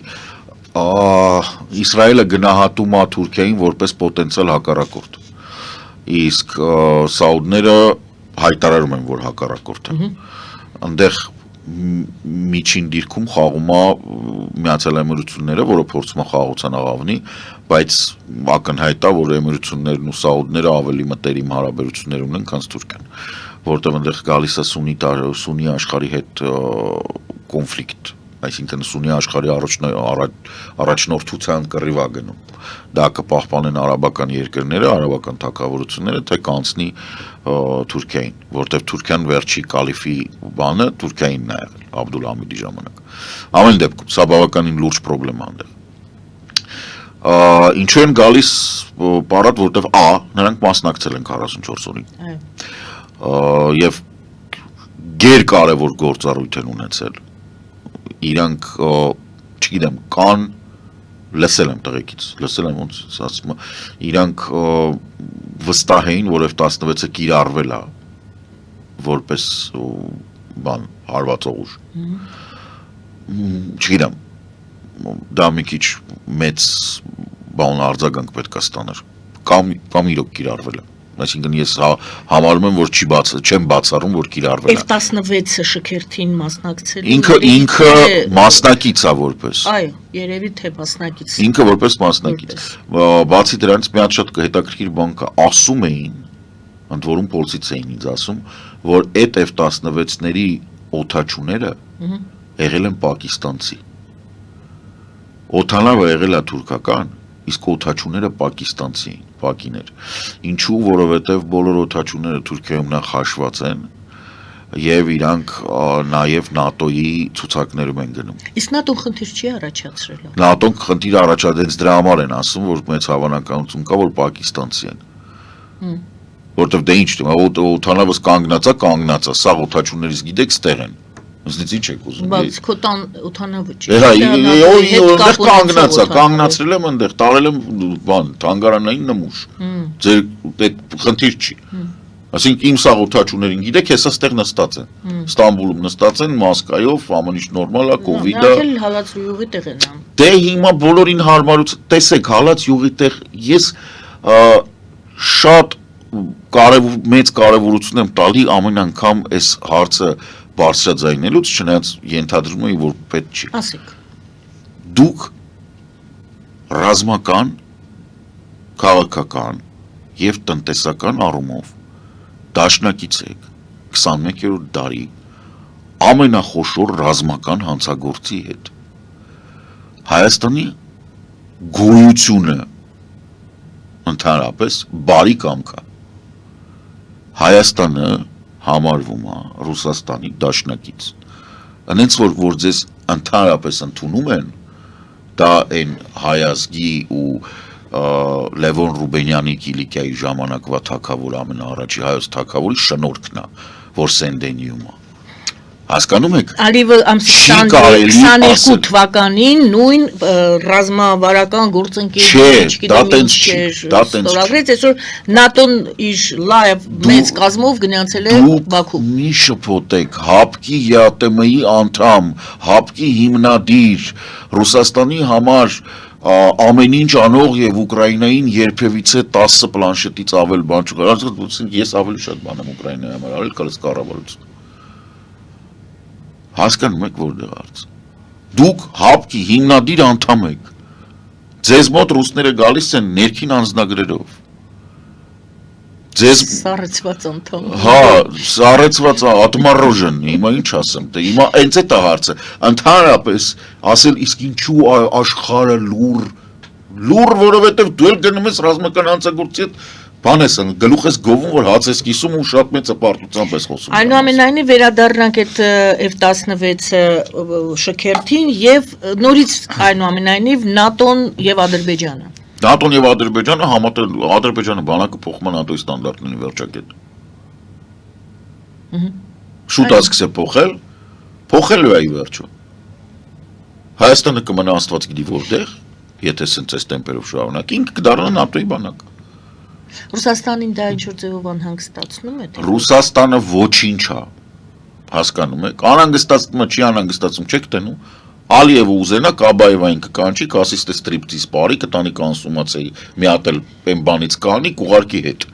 Իսրայելը գնահատում է Թուրքիային որպես պոտենցիալ հակառակորդ։ Իսկ սաուդները հայտարարում են, որ հակառակորդ են։ Այնտեղ միջին դիրքում խաղում է Միացյալ Էմիրությունները, որը փորձում է խաղաղության աղավնի, բայց ակնհայտ է, որ Էմիրություններն ու Սաուդները ավելի մտերիմ հարաբերություններ ունեն, քան Թուրքիան, որտեղ այնտեղ գալիս է սունի աշխարհի հետ կոնֆլիկտ, այսինքն սունի աշխարհի առաջնորդության կռիվ է գնում։ Դա կպահպանեն արաբական երկրները, արաբական թագավորությունները, թե կանցնի Թուրքիային, որտեղ Թուրքիան վերջի կալիֆի բանը Թուրքիայինն է եղել Աբդուլհամիդի ժամանակ։ Ամեն դեպքում սա բավականին լուրջ խնդրեմ է այնտեղ։ Ինչու են գալիս պարատ, որտեղ նրանք մասնակցել են 44 օրին։ Եվ գերկարևոր գործառույթ են ունեցել։ Իրանք, չգիտեմ, կան լսել եմ տղեկից, լսել եմ ոնց ասում եմ, իրանք վստահ էին, որև 16-ը կիրառվել է որպես բան հարվածող ուժ։ Չգիտեմ, դա մի քիչ մեծ բան արձագանք պետք է ստանար։ Կամ իրոք կիրառվել է։ Այսինքն ես համարում եմ, որ չեմ բացառում, որ կիրառվել է։ F-16-ը շքերթին մասնակցել։ Ինքը մասնակից է որպես։ Այո, երևի թե մասնակից։ Ինքը որպես մասնակից։ Բացի դրանից մի հատ շատ հետաքրքիր բան կա, ասում էին, ընդ որում փորձից էին ինձ ասում, որ այդ F-16-ների օդաչուները եղել են պակիստանցի։ Օդանավը եղել է թուրքական, իսկ օդաչուները պակիստանցի էին, պակիներ։ Ինչու, որովհետև բոլոր օդաչուները Թուրքիայում նախ հաշված են եւ իրանք նաեւ ՆԱՏՕ-ի ցուցակներում են գնում։ Իսկ ՆԱՏՕ-ն խնդիր չի առաջացրել։ ՆԱՏՕ-ն խնդիր առաջացրեց դրա համար են ասում, որ մեծ հավանականություն կա, որ պակիստանցի են։ Որտեվ դե ինչ, օդանավս կանգնած է, սա օդաչուներից գիտեք ստեղ են։ Ըստ ինչ եք ուզում։ Բայց քո տան օդանավը չի։ Այնտեղ կանգնացրել եմ այնտեղ, տարել եմ բան, թանգարանային նմուշ։ Ձեր այդ խնդիր չի։ Այսինքն իմ սաղ օդաչուներին գիտեք, հեսա ստեղ նստած են։ Ստամբուլում նստած են մասկայով, ամեն ինչ նորմալ է, կովիդը։ Նրանք էլ հալած յուղի տեղ են անում։ Դե հիմա բոլորին հարմարություն, տեսեք, հալած յուղի տեղ ես շատ մեծ կարևորություն եմ տալի ամեն անգամ այս հարցը բարձրաձայնելուց, չնայած ենթադրում եմ, որ պետք չի։ Ասեք։ Դուք ռազմական, քաղաքական եւ տնտեսական առումով դաշնակից եք 21-րդ դարի ամենախոշոր ռազմական հանցագործի հետ։ Հայաստանի գոյությունը ընդհանրապես բարի կամք է։ Հայաստանը համարվում է Ռուսաստանի դաշնակից։ Այնց որ ձեզ ընդհանրապես ընդունում են, դա այն հայազգի ու Լևոն Ռուբենյանի Կիլիկիայի ժամանակվա թագավոր ամենաառաջի հայոց թագավորի շնորհքն է, որ Սենդենիում է։ Հասկանում եք։ Արիվը ամսի 22 թվականին նույն ռազմավարական գործընկերություն ստորագրեց, այսօր ՆԱՏՕ-ն իր լայվ մեծ կազմով գնացել է Բաքու։ Մի շփոթեք, ՀԱՊԿ-ի ԵԱՏՄ-ի անդամ, ՀԱՊԿ-ի հիմնադիր, Ռուսաստանի համար ամեն ինչ անող եւ Ուկրաինային երբևիցե 10 պլանշետից ավել բան չկար, ես ավելի շատ բան եմ Ուկրաինայի համար արել, քան կառավարությունը։ Հասկանում եք որտեղ արց։ Դուք ՀԱՊԿ-ի հիմնադիր անդամ եք։ Ձեզ մոտ ռուսները գալիս են ներքին անձնագրերով։ Ձեզ սառեցված անդամ։ Հա, սառեցված ատմարոժն, հիմա ինչ ասեմ, դե հիմա այնց է դա հարցը։ Ընդհանրապես ասել իսկ ինչու աշխարհը լուր, որովհետև դու էլ գնում ես ռազմական հանցագործի հետ բան ես գլուխ ես գովում, որ հաց ես կիսում ու շատ մեծ հպարտությամբ ես խոսում։ Այնուամենայնիվ վերադառնանք այդ F-16 շքերթին եւ նորից այնուամենայնիվ ՆԱՏՕ-ն եւ Ադրբեջանը։ ՆԱՏՕ-ն եւ Ադրբեջանը Ադրբեջանը բանակը փոխում է ՆԱՏՕ-ի ստանդարտների վերջակետ։ Շուտ է սկսել փոխելու է ի վերջո։ Հայաստանը կմնա աստված գիտի որտեղ, եթե սենց այս տեմպերով շարունակի, ինքը կդառնա ՆԱՏՕ-ի բանակ։ Ռուսաստանին դա ինչ-որ ձևով անհանգստացնում է, թե Ռուսաստանը ոչինչ է, հասկանում եք, անհանգստացնում է, չի անհանգստացում, չեք տենում, Ալիևը ուզենա Կաբաևային կկանչի, կասի ստե ստրիպտիզ բարի, կտանի կանսումացեի, մի հատ էլ այն բանից կանի, կուղարկի հետ։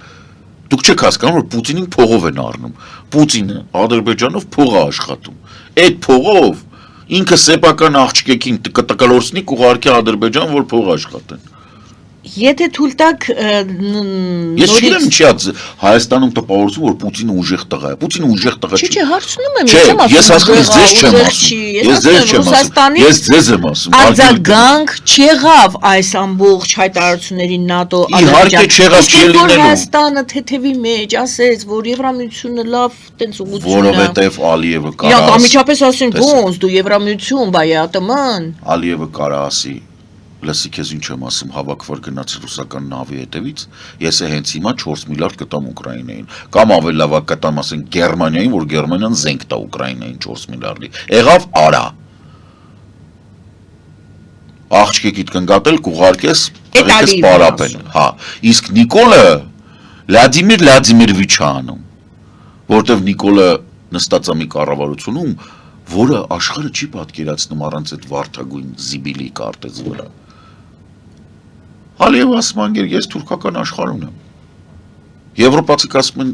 Դուք չեք հասկանում, որ Պուտինին փողով են առնում։ Պուտինը Ադրբեջանով փող է աշխատում։ Այդ փողով ինքը սեփական աղջիկին կտկլորցնի կուղարկի Ադրբեջան, որ փող աշխատեն։ եթե թույլ տաք Ես չգիտեմ ինչի է Հայաստանում տպավորություն, որ Պուտինը ուժեղ տղա է։ Պուտինը ուժեղ տղա չէ։ Չէ, հարցնում եմ, Չէ, ես հասկանում եմ, ես ձեզ չեմ ասում։ Արձագանք չեղավ այս ամբողջ հայտարարություններին ՆԱՏՕ Իհարկե չեղավ, չի լինելու։ Հայաստանը թեթևի մեջ ասեց, որ Եվրամիությունը լավ տենց ուղղություն է։ Որովհետև Ալիևը կարա Իրանք ամիջապես ասեն, ոնց դու Եվրամիություն, բայ ԱՏՄ-ն։ Ալիևը կարա ասի լսի քեզ ինչ եմ ասում, հավաքվար գնաց ռուսական նավի հետևից, ես է հենց հիմա 4 միլիարդ կտամ Ուկրաինային, կամ ավելի լավ կտամ ասեն Գերմանիային, որ Գերմանիան զենք տա Ուկրաինային 4 միլիարդի, եղավ արա, աղջկեկիտ կնգատել, կուղարկես, տղեկես պարապեն, հա, իսկ Նիկոլը Վլադիմիր Վլադիմիրովիչ է անում, որտև Նիկոլը նստած է մի կառավարությունում, որը աշխարհը չի պատկերացնում առանց այդ վարդագույն զիբիլի կարտեզի վրա։ Ալիևը ասում անգեր, ես թուրքական աշխարհում եմ։ Եվրոպացիք ասում են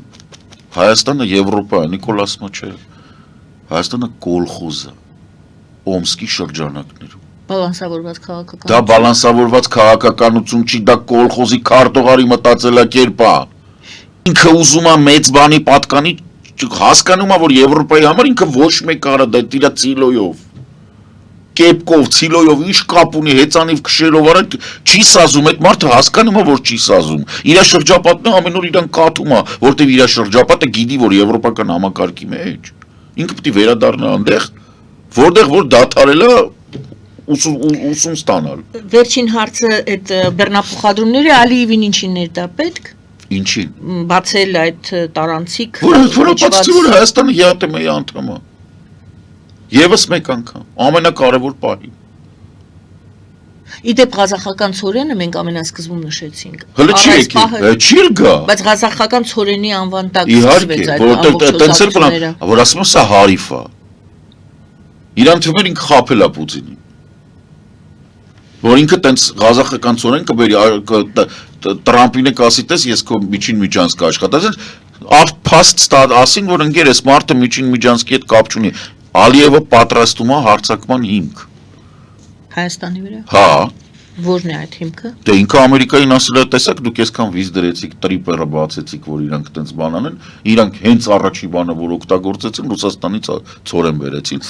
Հայաստանը Եվրոպա է, Նիկոլ ասում է չէ։ Հայաստանը կոլխոզ է, Օմսկի շրջանակներում։ Բալանսավորված քաղաքական։ Դա բալանսավորված քաղաքականություն չի, դա կոլխոզի քարտուղարի մտածելակերպ է։ Ինքը ուզում է մեծ բանի պատկանի, հասկանում է, որ Եվրոպայի համար ինքը ոչ մեկ արա դա իր ցիլոյով։ Կեպկով, ցիլոյով ինչ կապ ունի, հեծանիվ քշերով արա չի սազում, այդ մարդը հասկանում է, որ չի սազում։ Իր շրջապատն ամեն օր իրան կաթում է, որտեղ իր շրջապատը գիտի, որ եվրոպական համակարգի մեջ ինքը պետք է վերադառնա այնտեղ, որտեղ որ դադարել է ուսում ստանալ։ Վերջին հարցը այդ բեռնափոխադրումները Ալիևին ինչին էր դա պետք։ Ինչին։ Բացել այդ տարանցիկ։ Որը բացի որ Հայաստանը ԵԱՏՄ-ի անդամ է։ Եվս մեկ անգամ, ամենակարևոր պահին։ Իդեպ ղազախական ցորենը մենք ամենասկզբում նշեցինք։ Հələ չի եկել, չի գա։ Բայց ղազախական ցորենի անվան տակ իհարկե, որովհետև տենց էլ պլան, որ ասում են սա հարիֆ է։ Իրան թվում էր ինքը խաբել է Պուտինին։ Որ ինքը տենց ղազախական ցորեն կբերի Տրամպին կասի տես ես քո միջին միջանցք աշխատած փաստ ստադ ասին որ ընկեր ես մարդը միջին միջանցքի հետ կապ չունի Ալիևը պատրաստում է հարձակման հիմք Հայաստանի վրա Հա Որն է այդ հիմքը Դե ինքը Ամերիկային ասել է տեսակ դուք այսքան վիզ դրեցիք տրիպերը բացեցիք որ իրանք տենց բան անեն իրանք հենց առաջի բանը որ օգտագործեցին Ռուսաստանից ցորեն բերեցին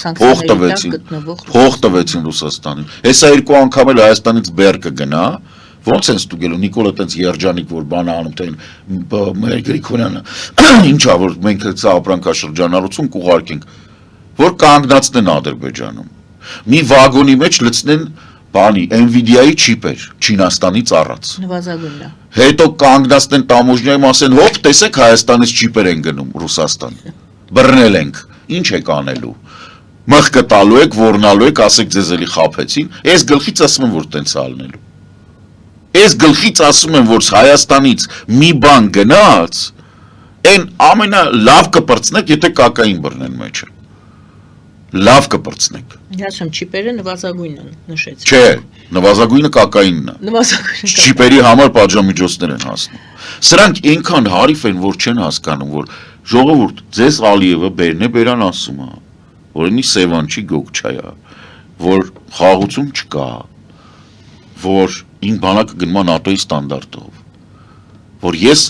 փող տվեցին Ռուսաստանին հեսա երկու անգամ էլ Հայաստանից բեր կգնա Ոնց են ստուգելու Նիկոլը տենց երջանիկ որ բան անում թե մեր Գրիգորյանը ինչա որ մենք սա ապրանքաշրջանառություն կուղարկենք որ կանգնացնեն Ադրբեջանում մի վագոնի մեջ լցնեն բանի Nvidia-ի չիպեր Չինաստանից առած նվազագույնն է հետո կանգնացնեն տամոժնիայում ասեն հոպ տեսեք Հայաստանից չիպեր են գնում Ռուսաստան բռնել ենք ինչ եք անելու մղկը տալու եք ոռնալու եք ասեք ձեզ էլի խաբեցին այս գլխից ասում են որ տենց ալնելու Այս գլխից ասում եմ, որ Հայաստանից մի բան գնաց, այն ամենա լավ կպրծնեք, եթե կակային բռնեն մեջը։ Լավ կպրծնեք։ Ասում չիպերը նվազագույնն են, նշեցի։ Չէ, նվազագույնը կակայինն է։ Նվազագույնը։ Չիպերի համար պատժամիջոցներ են հասնում։ Սրանք այնքան հարիվ են, որ չեն հասկանում, որ ժողովուրդ, ձեզ Ալիևը բերն է բերան ասում է, որ ինի Սևանչի գոգչայա, որ խաղաղություն չկա, որ ին բանակը գնում է ՆԱՏՕ-ի ստանդարտով, որ ես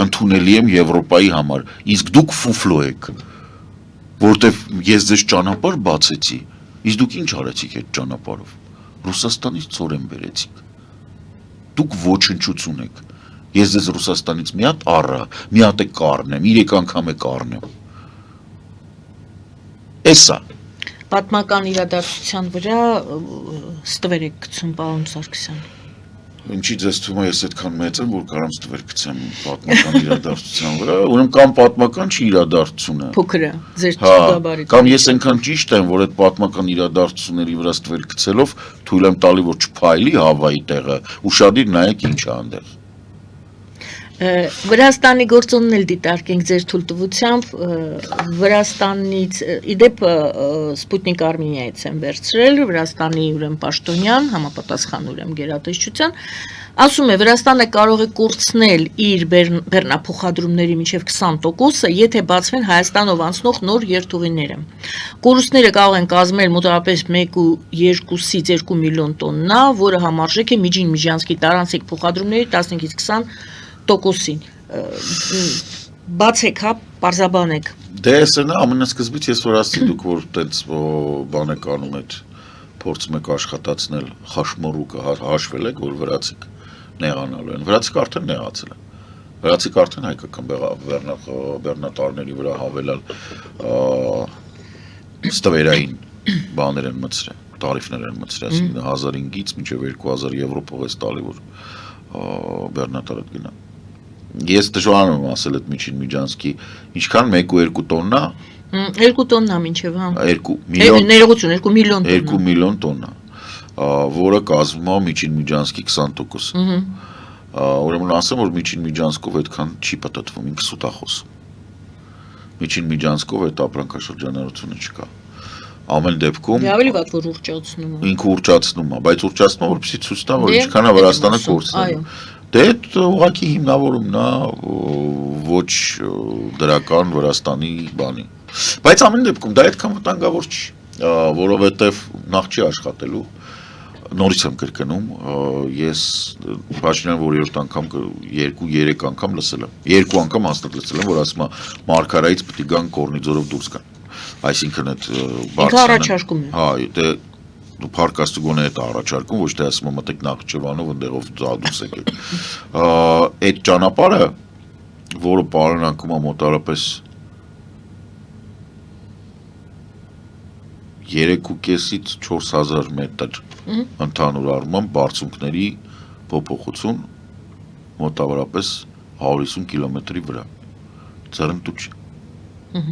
ընդունելի եմ Եվրոպայի համար, իսկ դուք ֆուֆլո եք, որտեվ ես ձեզ ճանապարհ բացեցի, իսկ դուք ինչ արեցիք այդ ճանապարհով, Ռուսաստանից ցորեն բերեցիք, դուք ոչնչություն եք, ես ձեզ Ռուսաստանից մի հատ առա, մի հատ է կառնեմ, 3 անգամ է կառնեմ, էսա Պատմական իրադարձության վրա ստվեր եք գցում պարոն Սարգսյան։ Ինչի ձեզ թվում է ես այդքան մեծ եմ, որ կարամ ստվեր գցեմ պատմական իրադարձության վրա, ուրեմն կամ պատմական չի իրադարձությունը։ Փոքրը ձեր Հա, ճշգրտաբարից։ կամ ես այնքան ճիշտ եմ, որ այդ պատմական իրադարձությունների վրա ստվեր գցելով թույլ եմ տալի, որ չփայլի Հավայի տեղը, ուշադիր նայեք ինչ է այնտեղ։ Վրաստանի գործոնն էլ դիտարկենք ձեր թույլտվությամբ, Վրաստանից իդեպ Սպուտնիկ Արմենիայից են վերցրել, Վրաստանի ուրեմն պաշտոնյան, համապատասխան ուրեմն գերատեսչության, ասում է Վրաստանը կարող է կորցնել իր բեռնափոխադրումների մինչև 20%-ը, եթե բացվեն Հայաստանով անցնող նոր երթուղիները։ Կորուստները կարող են կազմել մոտավորապես 1.2-ից 2 միլիոն տոննա, որը համարժեք է միջին միջանցքի տարանցիկ փոխադրումների 15-ից 20%-ին։ Բացեք, հա, պարզաբանեք։ Դե էսն է ամենասկզբից ես որ ասի դուք որ տենց բան եք անում այդ փորձում եք աշխատացնել խաշմորուկը հաշվել եք որ վրացիք նեղանալու են։ Վրացիք արդեն նեղացել են։ Վրացիք արդեն հայկական բեռնատարների վրա հավելալ ստվերային բաներ են մտցրել, տարիֆներ են մտցրել, ասինքն 1500-ից մինչև 2000 եվրո փողես տալի որ բեռնատարը գնա։ Ես դժվար եմ ասել այդ միջին միջանցքի ինչքան 1-2 տոննա 2 տոննա մինչև, հա։ 2 միլիոն ներողություն, 2 միլիոն տոննա։ 2 միլիոն տոննա, որը կազմում է միջին միջանցքի 20%։ Ուրեմն ասեմ, որ միջին միջանցքով այդքան չի պատտվում, ինքը սուտ է խոսում։ Միջին միջանցքով այդ ապրանքաշրջանառությունը չկա։ Ամեն դեպքում ավելի վատ որ ուռճացնում է։ Ինքը ուռճացնում է, բայց ուռճացնում է որպեսզի ցույց տա, որ ինչքան է Վրաստանը կորցնել։ Դե այդ ուղղակի հիմնավորումն է ոչ դրական Վրաստանի բանի։ Բայց ամեն դեպքում դա այդքան վտանգավոր չի, որովհետև նախ չի աշխատելու։ Նորից եմ կրկնում, ես հաշվին որ 7 անգամ 2-3 անգամ լսել եմ։ 2 անգամ հաստատ լսել եմ, որ ասում է Մարգարայից պետք է գան Կորնիձորով դուրս գան։ Այսինքն այդ Ինքը առաջարկում է։ Հա, դե Փարկաստու գոնե այդ առաջարկում, ոչ թե ասում եմ մտեք Նախճեվանով ընդեղով դուրս եկեք։ Այդ ճանապարհը, որը պարունակում է մոտավորապես 3.5-ից 4000 մետր ընդհանուր առմամբ բարձունքների փոփոխություն մոտավորապես 150 կիլոմետրի վրա։ Ձեռնտու չի։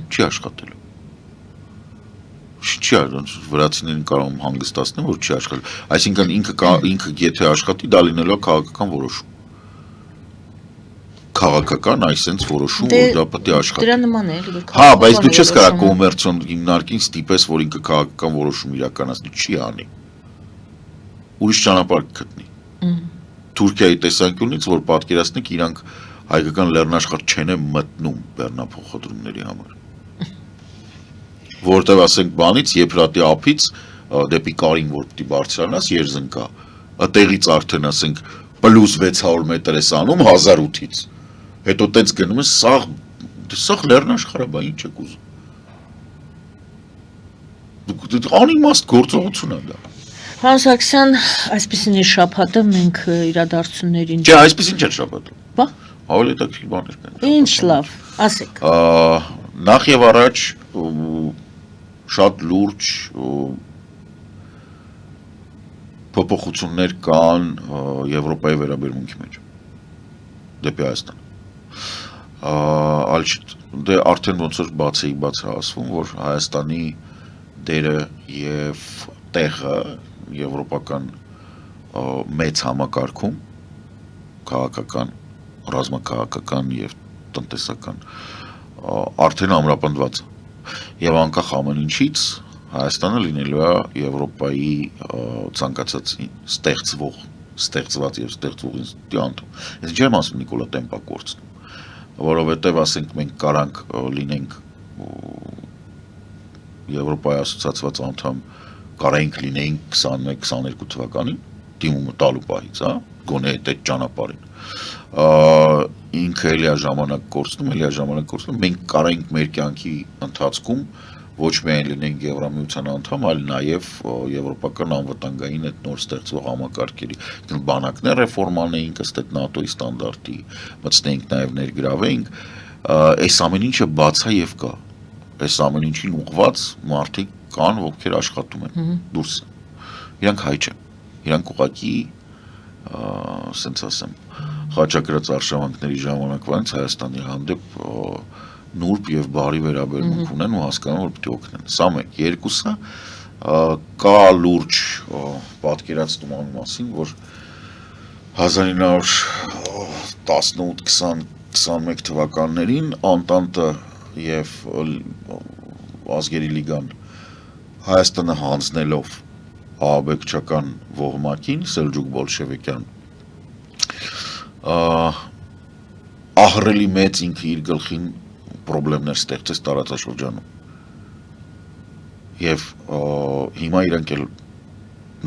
Չի աշխատելու։ Չի վրացիներին կարող եմ հանգստացնել, որ չի աշխատել։ Այսինքն ինքը եթե աշխատի, դա լինելու է քաղաքական որոշում։ Քաղաքական այսենց որոշում, որ դա պետք է աշխատի։ Դրա նման է, որ հա, բայց դու չես կարող կոմերցիոն հիմնարկին ստիպես, որ ինքը քաղաքական որոշում իրականացնի, չի անի։ Ուրիշ ճանապարհ կգտնի։ Թուրքիայի տեսանկյունից, որ պատկերացնեք, իրանք հայկական լեռնաշխարհ չեն մտնում բեռնափոխադրումների համար։ Որտեւ ասենք բանից Եփրատի ափից դեպի Կարին որ պիտի բարձրանաս երզնկա, այդտեղից արդեն ասենք +600 մետր ես անում 1008-ից։ Հետո տենց գնում ես սաղ լեռնաշխարհը, բա ինչ եք ուզում։ Դու անիմաստ գործողություն է դա։ Պարոն Սարգսյան, այսպեսին է շաբաթը մենք իրադարձություններին։ Չէ, այսպեսին չէ շաբաթը։ Բա։ Ավելի հետաքրքիր բաներ կան։ Ինչ լավ, ասեք։ Նախ եւ առաջ շատ լուրջ փոփոխություններ կան Եվրոպայի վերաբերմունքի մեջ դեպի Հայաստան։ Դե արդեն ոնց որ բաց է ասվում, որ Հայաստանի դերը եւ տեղը եվրոպական մեծ համակարգում քաղաքական, ռազմաքաղաքական եւ տնտեսական արդեն ամրապնդված է։ Եվ անկախ ամեն ինչից Հայաստանը լինելու է Եվրոպայի ցանկացած ստեղծված եւ ստեղծող ինստիտուտի անդամ։ Ես չեմ ասում Նիկոլա Տեմպակորցն, որովհետեւ ասենք մենք կարանք լինենք Եվրոպայի ասոցիացված անդամ, կարանք լինենք 21-22 թվականին դիմումը տալու պահից, հա, գոնե այդ ճանապարհին։ Ինքը էլի ժամանակ կորցնում, մենք կարանք մեր կյանքի ընթացքում ոչ միայն լինենք Եվրամիության անդամ, այլ նաև եվրոպական անվտանգային այդ նոր ստեղծվող համակարգերի բանակներ ռեֆորմանեինք ըստ այդ ՆԱՏՕ-ի ստանդարտի, մտցնեինք նաև ներգրավեինք, այս ամեն ինչը բաց է եւ կա։ Այս ամեն ինչին ուղղված մարդիկ կան, ովքեր աշխատում են դուրս։ Իրանք հայ չեն։ Իրանք ուղղակի ասենց ասեմ, խաչակրած արշավանքների ժամանակվանից Հայաստանի հանդեպ նուրբ եւ բարի վերաբերմունք ունեն ու հասկանում որ պետք է օգնեն։ Սա մեկ, երկուսը կա լուրջ պատկերացնում մասին, որ 1918-20-21 թվականներին Անտանտը եւ Ազգերի լիգան Հայաստանը հանձնելով ահաբեկչական ոհմակին Սելջուկ բոլշևիկյան ահռելի մեծ ինքը իր գլխին պրոբլեմներ ստեղծեց տարածաշրջանում եւ հիմա իրանք էլ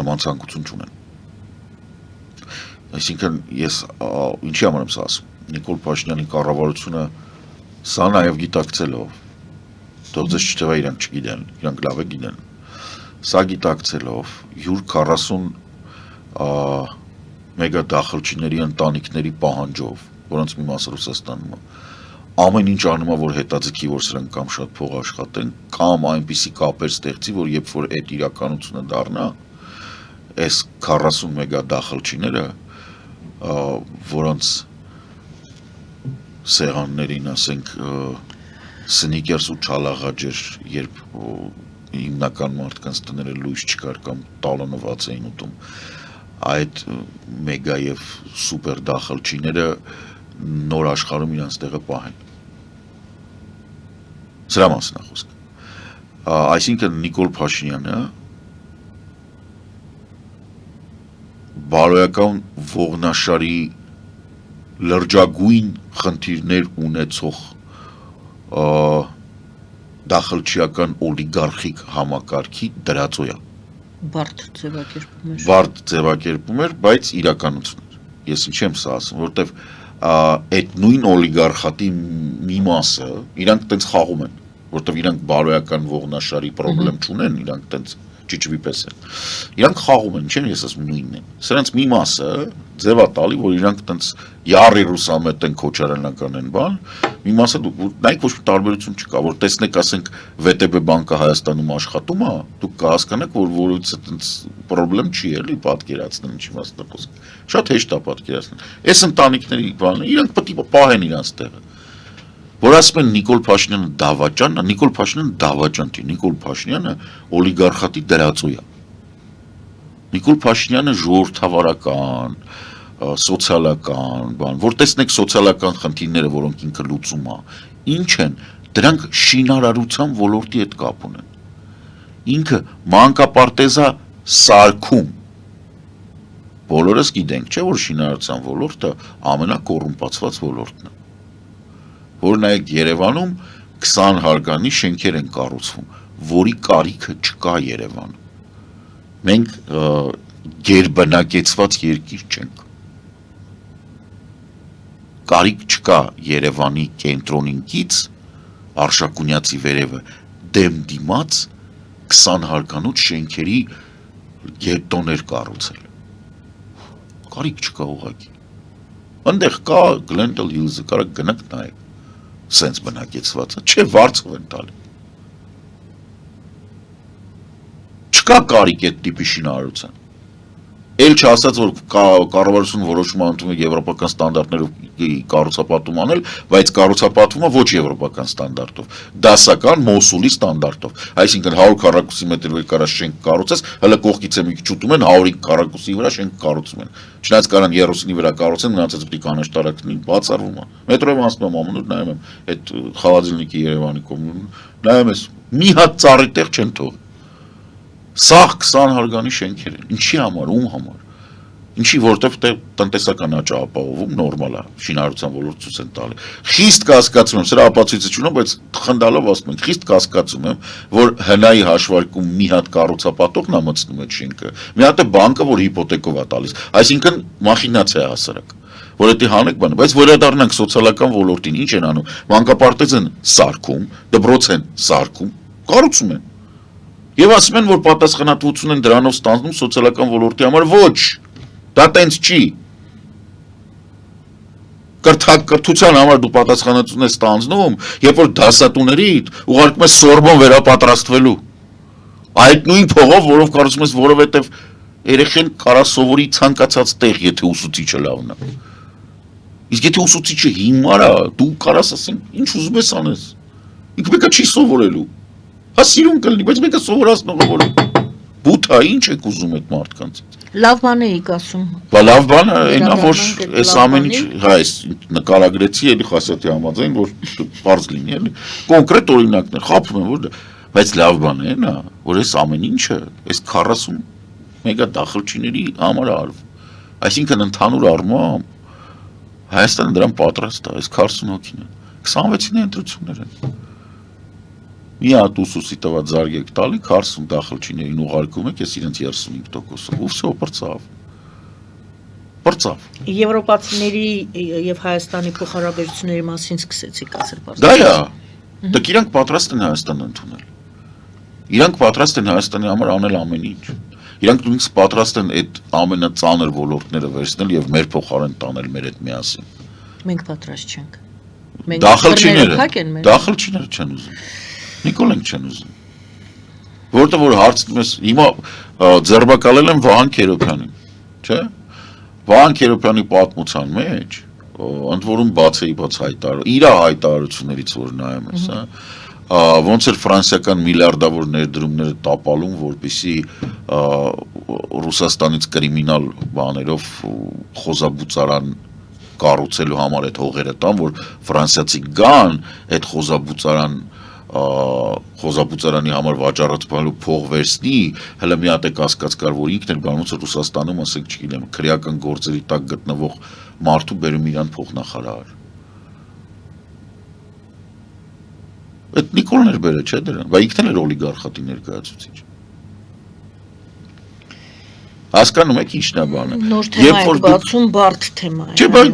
նման ցանկություն չունեն այսինքն ես ինչի համար եմ սա ասում Նիկոլ Փաշինյանի կառավարությունը սա նաեւ գիտակցելով թող ձեզ չթվա իրանք չգիտեն իրանք լավ է գիտեն սա գիտակցելով յուր 40 մեգա դախլչիների ընտանիքների պահանջով որոնց մի մասը Ռուսաստանում է ամեն ինչ անում է որ հետաձգի որ սրանք կամ շատ փող աշխատեն կամ այնպիսի կապեր ստեղծի որ երբ որ այդ իրականությունը դառնա այս 40 մեգա դախլչիները որոնց սեղաններին ասենք սնիկերս ու չալաղաջեր երբ հիմնական մարդկանց տները լույս չկար կամ տալանված էին ուտում այդ մեգա եւ սուպեր դախլչիները նոր աշխարհում իրանց տեղը պահեն սրա մասին է խոսքը այսինքն Նիկոլ Փաշինյանը բարոյական ողնաշարի լրջագույն խնդիրներ ունեցող դախլչիական օլիգարխիկ համակարգի դրածոյա բարդ ձևակերպում էր, բայց իրականություն էր։ Ես ինչ եմ սա ասում, որովհետև այդ նույն օլիգարխատի մի մասը իրանք տենց խաղում են, որովհետև իրանք բարոյական ողնաշարի պրոբլեմ չունեն, իրանք տենց ճիճվի պես են։ Իրանք խաղում են, չեմ ես ասում նույնն են։ Սրանց մի մասը ձևա տալի, որ իրանք տենց յարի ռուսամետ են քոչարանական են բան, մի մասը նայեք ոչ մի տարբերություն չկա, որ տեսնեք, ասենք VTB բանկը Հայաստանում աշխատում է, դուք կհասկանաք, որ որից տենց պրոբլեմ չի էլի պատկերացնել, ինչի մասն է խոսքը։ Շատ հեշտ է պատկերացնել։ Այս ընտանիքների բանը, իրանք պետք է պահեն իրանց տեղը։ Որ ասում են Նիկոլ Փաշինյանը դավաճանն է, Նիկոլ Փաշինյանը դավաճան չի, Նիկոլ Փաշինյանը օլիգարխատի դրածոյ է։ Նիկոլ Փաշինյանը ժողովրդավարական, սոցիալական, բան, որ տեսնեք սոցիալական խնդիրները, որոնք ինքը լուծում է, ինչ են, դրանք շինարարության ոլորտի հետ կապ ունեն։ Ինքը մանկապարտեզա սարքում։ Բոլորս գիտենք, չէ՞ որ շինարարության ոլորտը ամենակոռումպացված ոլորտն է։ Որ նայեք Երևանում 20 հարկանի շենքեր են կառուցվում, որի կարիքը չկա Երևանում։ Մենք գերբնակեցված երկիր չենք։ Կարիք չկա Երևանի կենտրոնինքից Արշակունյացի վերևը դեմ դիմաց 20 հարկանոց շենքերի գետոներ կառուցել։ Կարիք չկա ուղղակի։ Այնտեղ կա Glendale Hills-ը, կարա գնաք նայեք։ Սենց բնակեցված է, չէ վարձով են տալի։ Չկա կարիք այդ տիպի շինարարության։ Էլ չասած, որ կառավարությունը որոշում ընդունում է եվրոպական ստանդարտներով կառուցապատում անել, բայց կառուցապատումը ոչ եվրոպական ստանդարտով, դասական Մոսուլի ստանդարտով։ Այսինքն 100 քառակուսի մետր վեր կարա շենք կառուցես, հələ կողքից է մի քիչ ուտում են 105 քառակուսի վրա շենք կառուցում են։ Չնայած կարան 30-ի վրա կառուցեն, մնացած պիտի կանաչ տարածքին բացառվում է։ Մետրոյում անցնում եմ ամենուր, նայում եմ այդ խալաձելնիկի Երևանի կողմում, նայում ես մի հատ ծառի տեղ չեն թողել։ Սաղ 20 հարգանի շենքեր են, ինչի համար, ում համար, ինչի որտեվ տնտեսական աճ ապահովում նորմալ է, շինարարության ոլորտ ցույց են տալի։ Խիստ կասկածում եմ, սրա ապացույցը չունեմ, բայց խնդալով ասում եմ, խիստ կասկածում եմ, որ հնայի հաշվարկում մի հատ կառուցապատողն է մտցնում այդ շենքը, մի հատ է բանկը, որ հիպոթեկով է տալիս, այսինքն մախինացիա է հասարակ, որ դա հանեք բանը, բայց վերադառնանք սոցիալական ոլորտին, ինչ են անում, մանկապարտեզ են սարքում, դպրոց են սարքում, կառուցում են։ Եվ ասում են, որ պատասխանատվություն են դրանով ստանձնում սոցիալական ոլորտի համար, ոչ, դա տենց չի։ Կրթության համար դու պատասխանատվություն ես ստանձնում, երբ որ դասատուներիդ ուղարկում ես Սորբոն վերապատրաստվելու։ Այդ նույն փողով, որով կառուցում ես, որովհետև Երեխեն կարա սովորի ցանկացած տեղ, եթե ուսուցիչը լավն է։ Իսկ եթե ուսուցիչը հիմար է, դու կարաս ասենք, ինչ ուզում ես անես։ Ինքը մեկը չի սովորելու։ Հա սիրուն կլինի, բայց մեկը սովորացնողը որ բութ է, ինչ եք ուզում այդ մարդկանց։ Լավ բան էիք ասում։ Բա լավ բանը այնա որ Վերաբերման այս լավ ամեն ինչ, հա, այս նկարագրեցի էլի Խասյատի համաձայն, որ բարձ լինի էլի։ Կոնկրետ օրինակներ, խափում եմ, որ բայց լավ բան է նա, որ այս ամեն ինչը, այս 40 մեգա դախլչիների համար արվում։ Այսինքն ընդհանուր առմամբ Հայաստանը դրան պատրաստ է, այս 40 հոգին է։ 26-ին է ընտրություններ են։ Մի հատ ուսուսի տված զարգեք տալի 40 դախլչիներին ուղարկում եք, ես իրենց 35%-ով, ու վсё պրծավ։ Պրծավ։ Եվրոպացիների եւ Հայաստանի փոխհարաբերությունների մասին սկսեցիք ասել բարձր։ Դա է։ Դուք իրանք պատրաստ են Հայաստանը ընդունել։ Իրանք պատրաստ են Հայաստանի համար անել ամեն ինչ։ Իրանք նույնիսկ պատրաստ են այդ ամենածանր ոլորտները վերցնել եւ մեր փոխարեն տանել մեր հետ միասին։ Մենք պատրաստ չենք։ Դախլչիները չեն ուզում։ Նիկոլենք չեն ուզում։ Որտեղ որ հարցնում ես, հիմա ձերբակալել են Վահան Քերոբյանին, չէ՞։ Վահան Քերոբյանի պատմության մեջ ընդ որում բացեի բաց իր հայտարարություններից որ նայում ես, հա, ոնց էր ֆրանսիական միլիարդավոր ներդրումները տապալում, որպեսզի Ռուսաստանից կրիմինալ բաներով խոզաբուծարան կառուցելու համար այդ հողերը տան, որ ֆրանսիացի գան այդ խոզաբուծարանի համար վաճառածելու փող վերցնի, հələ մի հատ է կասկած կար, որ ինքն էլ բանոց Ռուսաստանում, ասենք, չգիտեմ, քրեական գործերի տակ գտնվող մարդու բերում իրան փոխնախարար։ Այդ Նիկոլն էր բերել, չէ՞ դրան, բայց ինքն էլ էր օլիգարխատի ներկայացուցիչ։ Հասկանում եք ինչն է բանը։ Նոր թեմա է բացում, բարդ թեմա է։ Չէ, բայց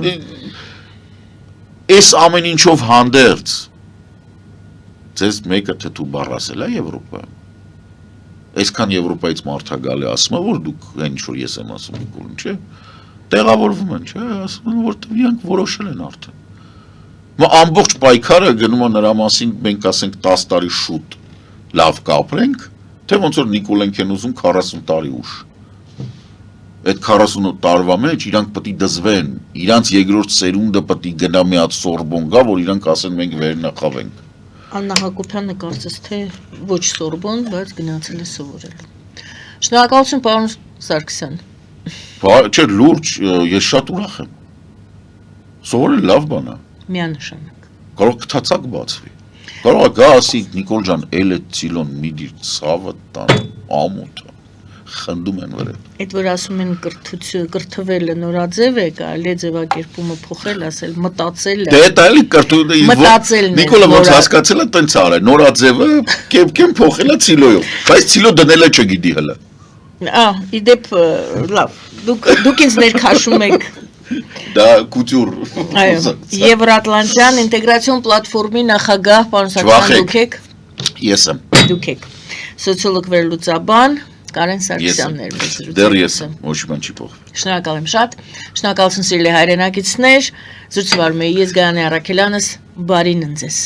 այս ամեն ինչով հանդերձ ձեզ մեկը թե դու բառ ասել է Եվրոպայում։ Այսքան Եվրոպայից մարդ է գալի ասում է, որ դուք այն ինչ որ ես եմ ասում Նիկոլին, չէ։ Տեղավորվում են, չէ, ասում են, որտեղ իրանք որոշել են արդեն։ Ամբողջ պայքարը գնում է նրա մասին, մենք ասենք 10 տարի շուտ լավ կապրենք, թե ոնց որ Նիկոլենք են ուզում 40 տարի ուշ։ Այդ 40 տարվա մեջ իրանք պետք է դզվեն, իրանք երկրորդ սերունդը պետք է գնա մի հատ Սորբոն գա, որ իրանք ասեն մենք վերնախավենք։ Աննա Հակոբյանը կարծես թե ոչ Սորբոն, բայց գնացել է սովորելու։ Շնորհակալություն պարոն Սարգսյան։ Չէ, լուրջ, ես շատ ուրախ եմ։ Սովորել լավ բան է։ Միանշանակ։ Կարող կթացակ բացվի։ Կարող է գա ասի Նիկոլ ջան, էլ է ցիլոն միդի ցավը տան ամոթ խնդում են վրա։ Այդ որ ասում են կրթվելը նորաձև է, կարելի է ձևակերպումը փոխել, ասել մտածել է։ Դե դա էլի մտածելն է։ Նիկոլը ոնց հասկացել է, տենց արել, նորաձևը կեմ փոխել է ցիլոյով, բայց ցիլո դնել է չգիտի հələ։ Իդեպ լավ։ Դուք ինձ ներքաշում եք։ Դա կուտյուր։ Այո, Եվրատլանտյան ինտեգրացիոն պլատֆորմի նախագահ պարոն Սարգսյան դուք եք։ Ես եմ։ Դուք եք։ Սոցիոլոգ վերլուծաբան Կարեն Սարգսյանն էր մեզ զրուցել։ Դեռ ես եմ, ոչ մի բան չի փոխվել։ Շնորհակալ եմ շատ։ Շնորհակալություն սիրելի հայրենակիցներ։ Զրուցվարում էի ես Գայանե Առաքելյանս, բարին ընձեզ։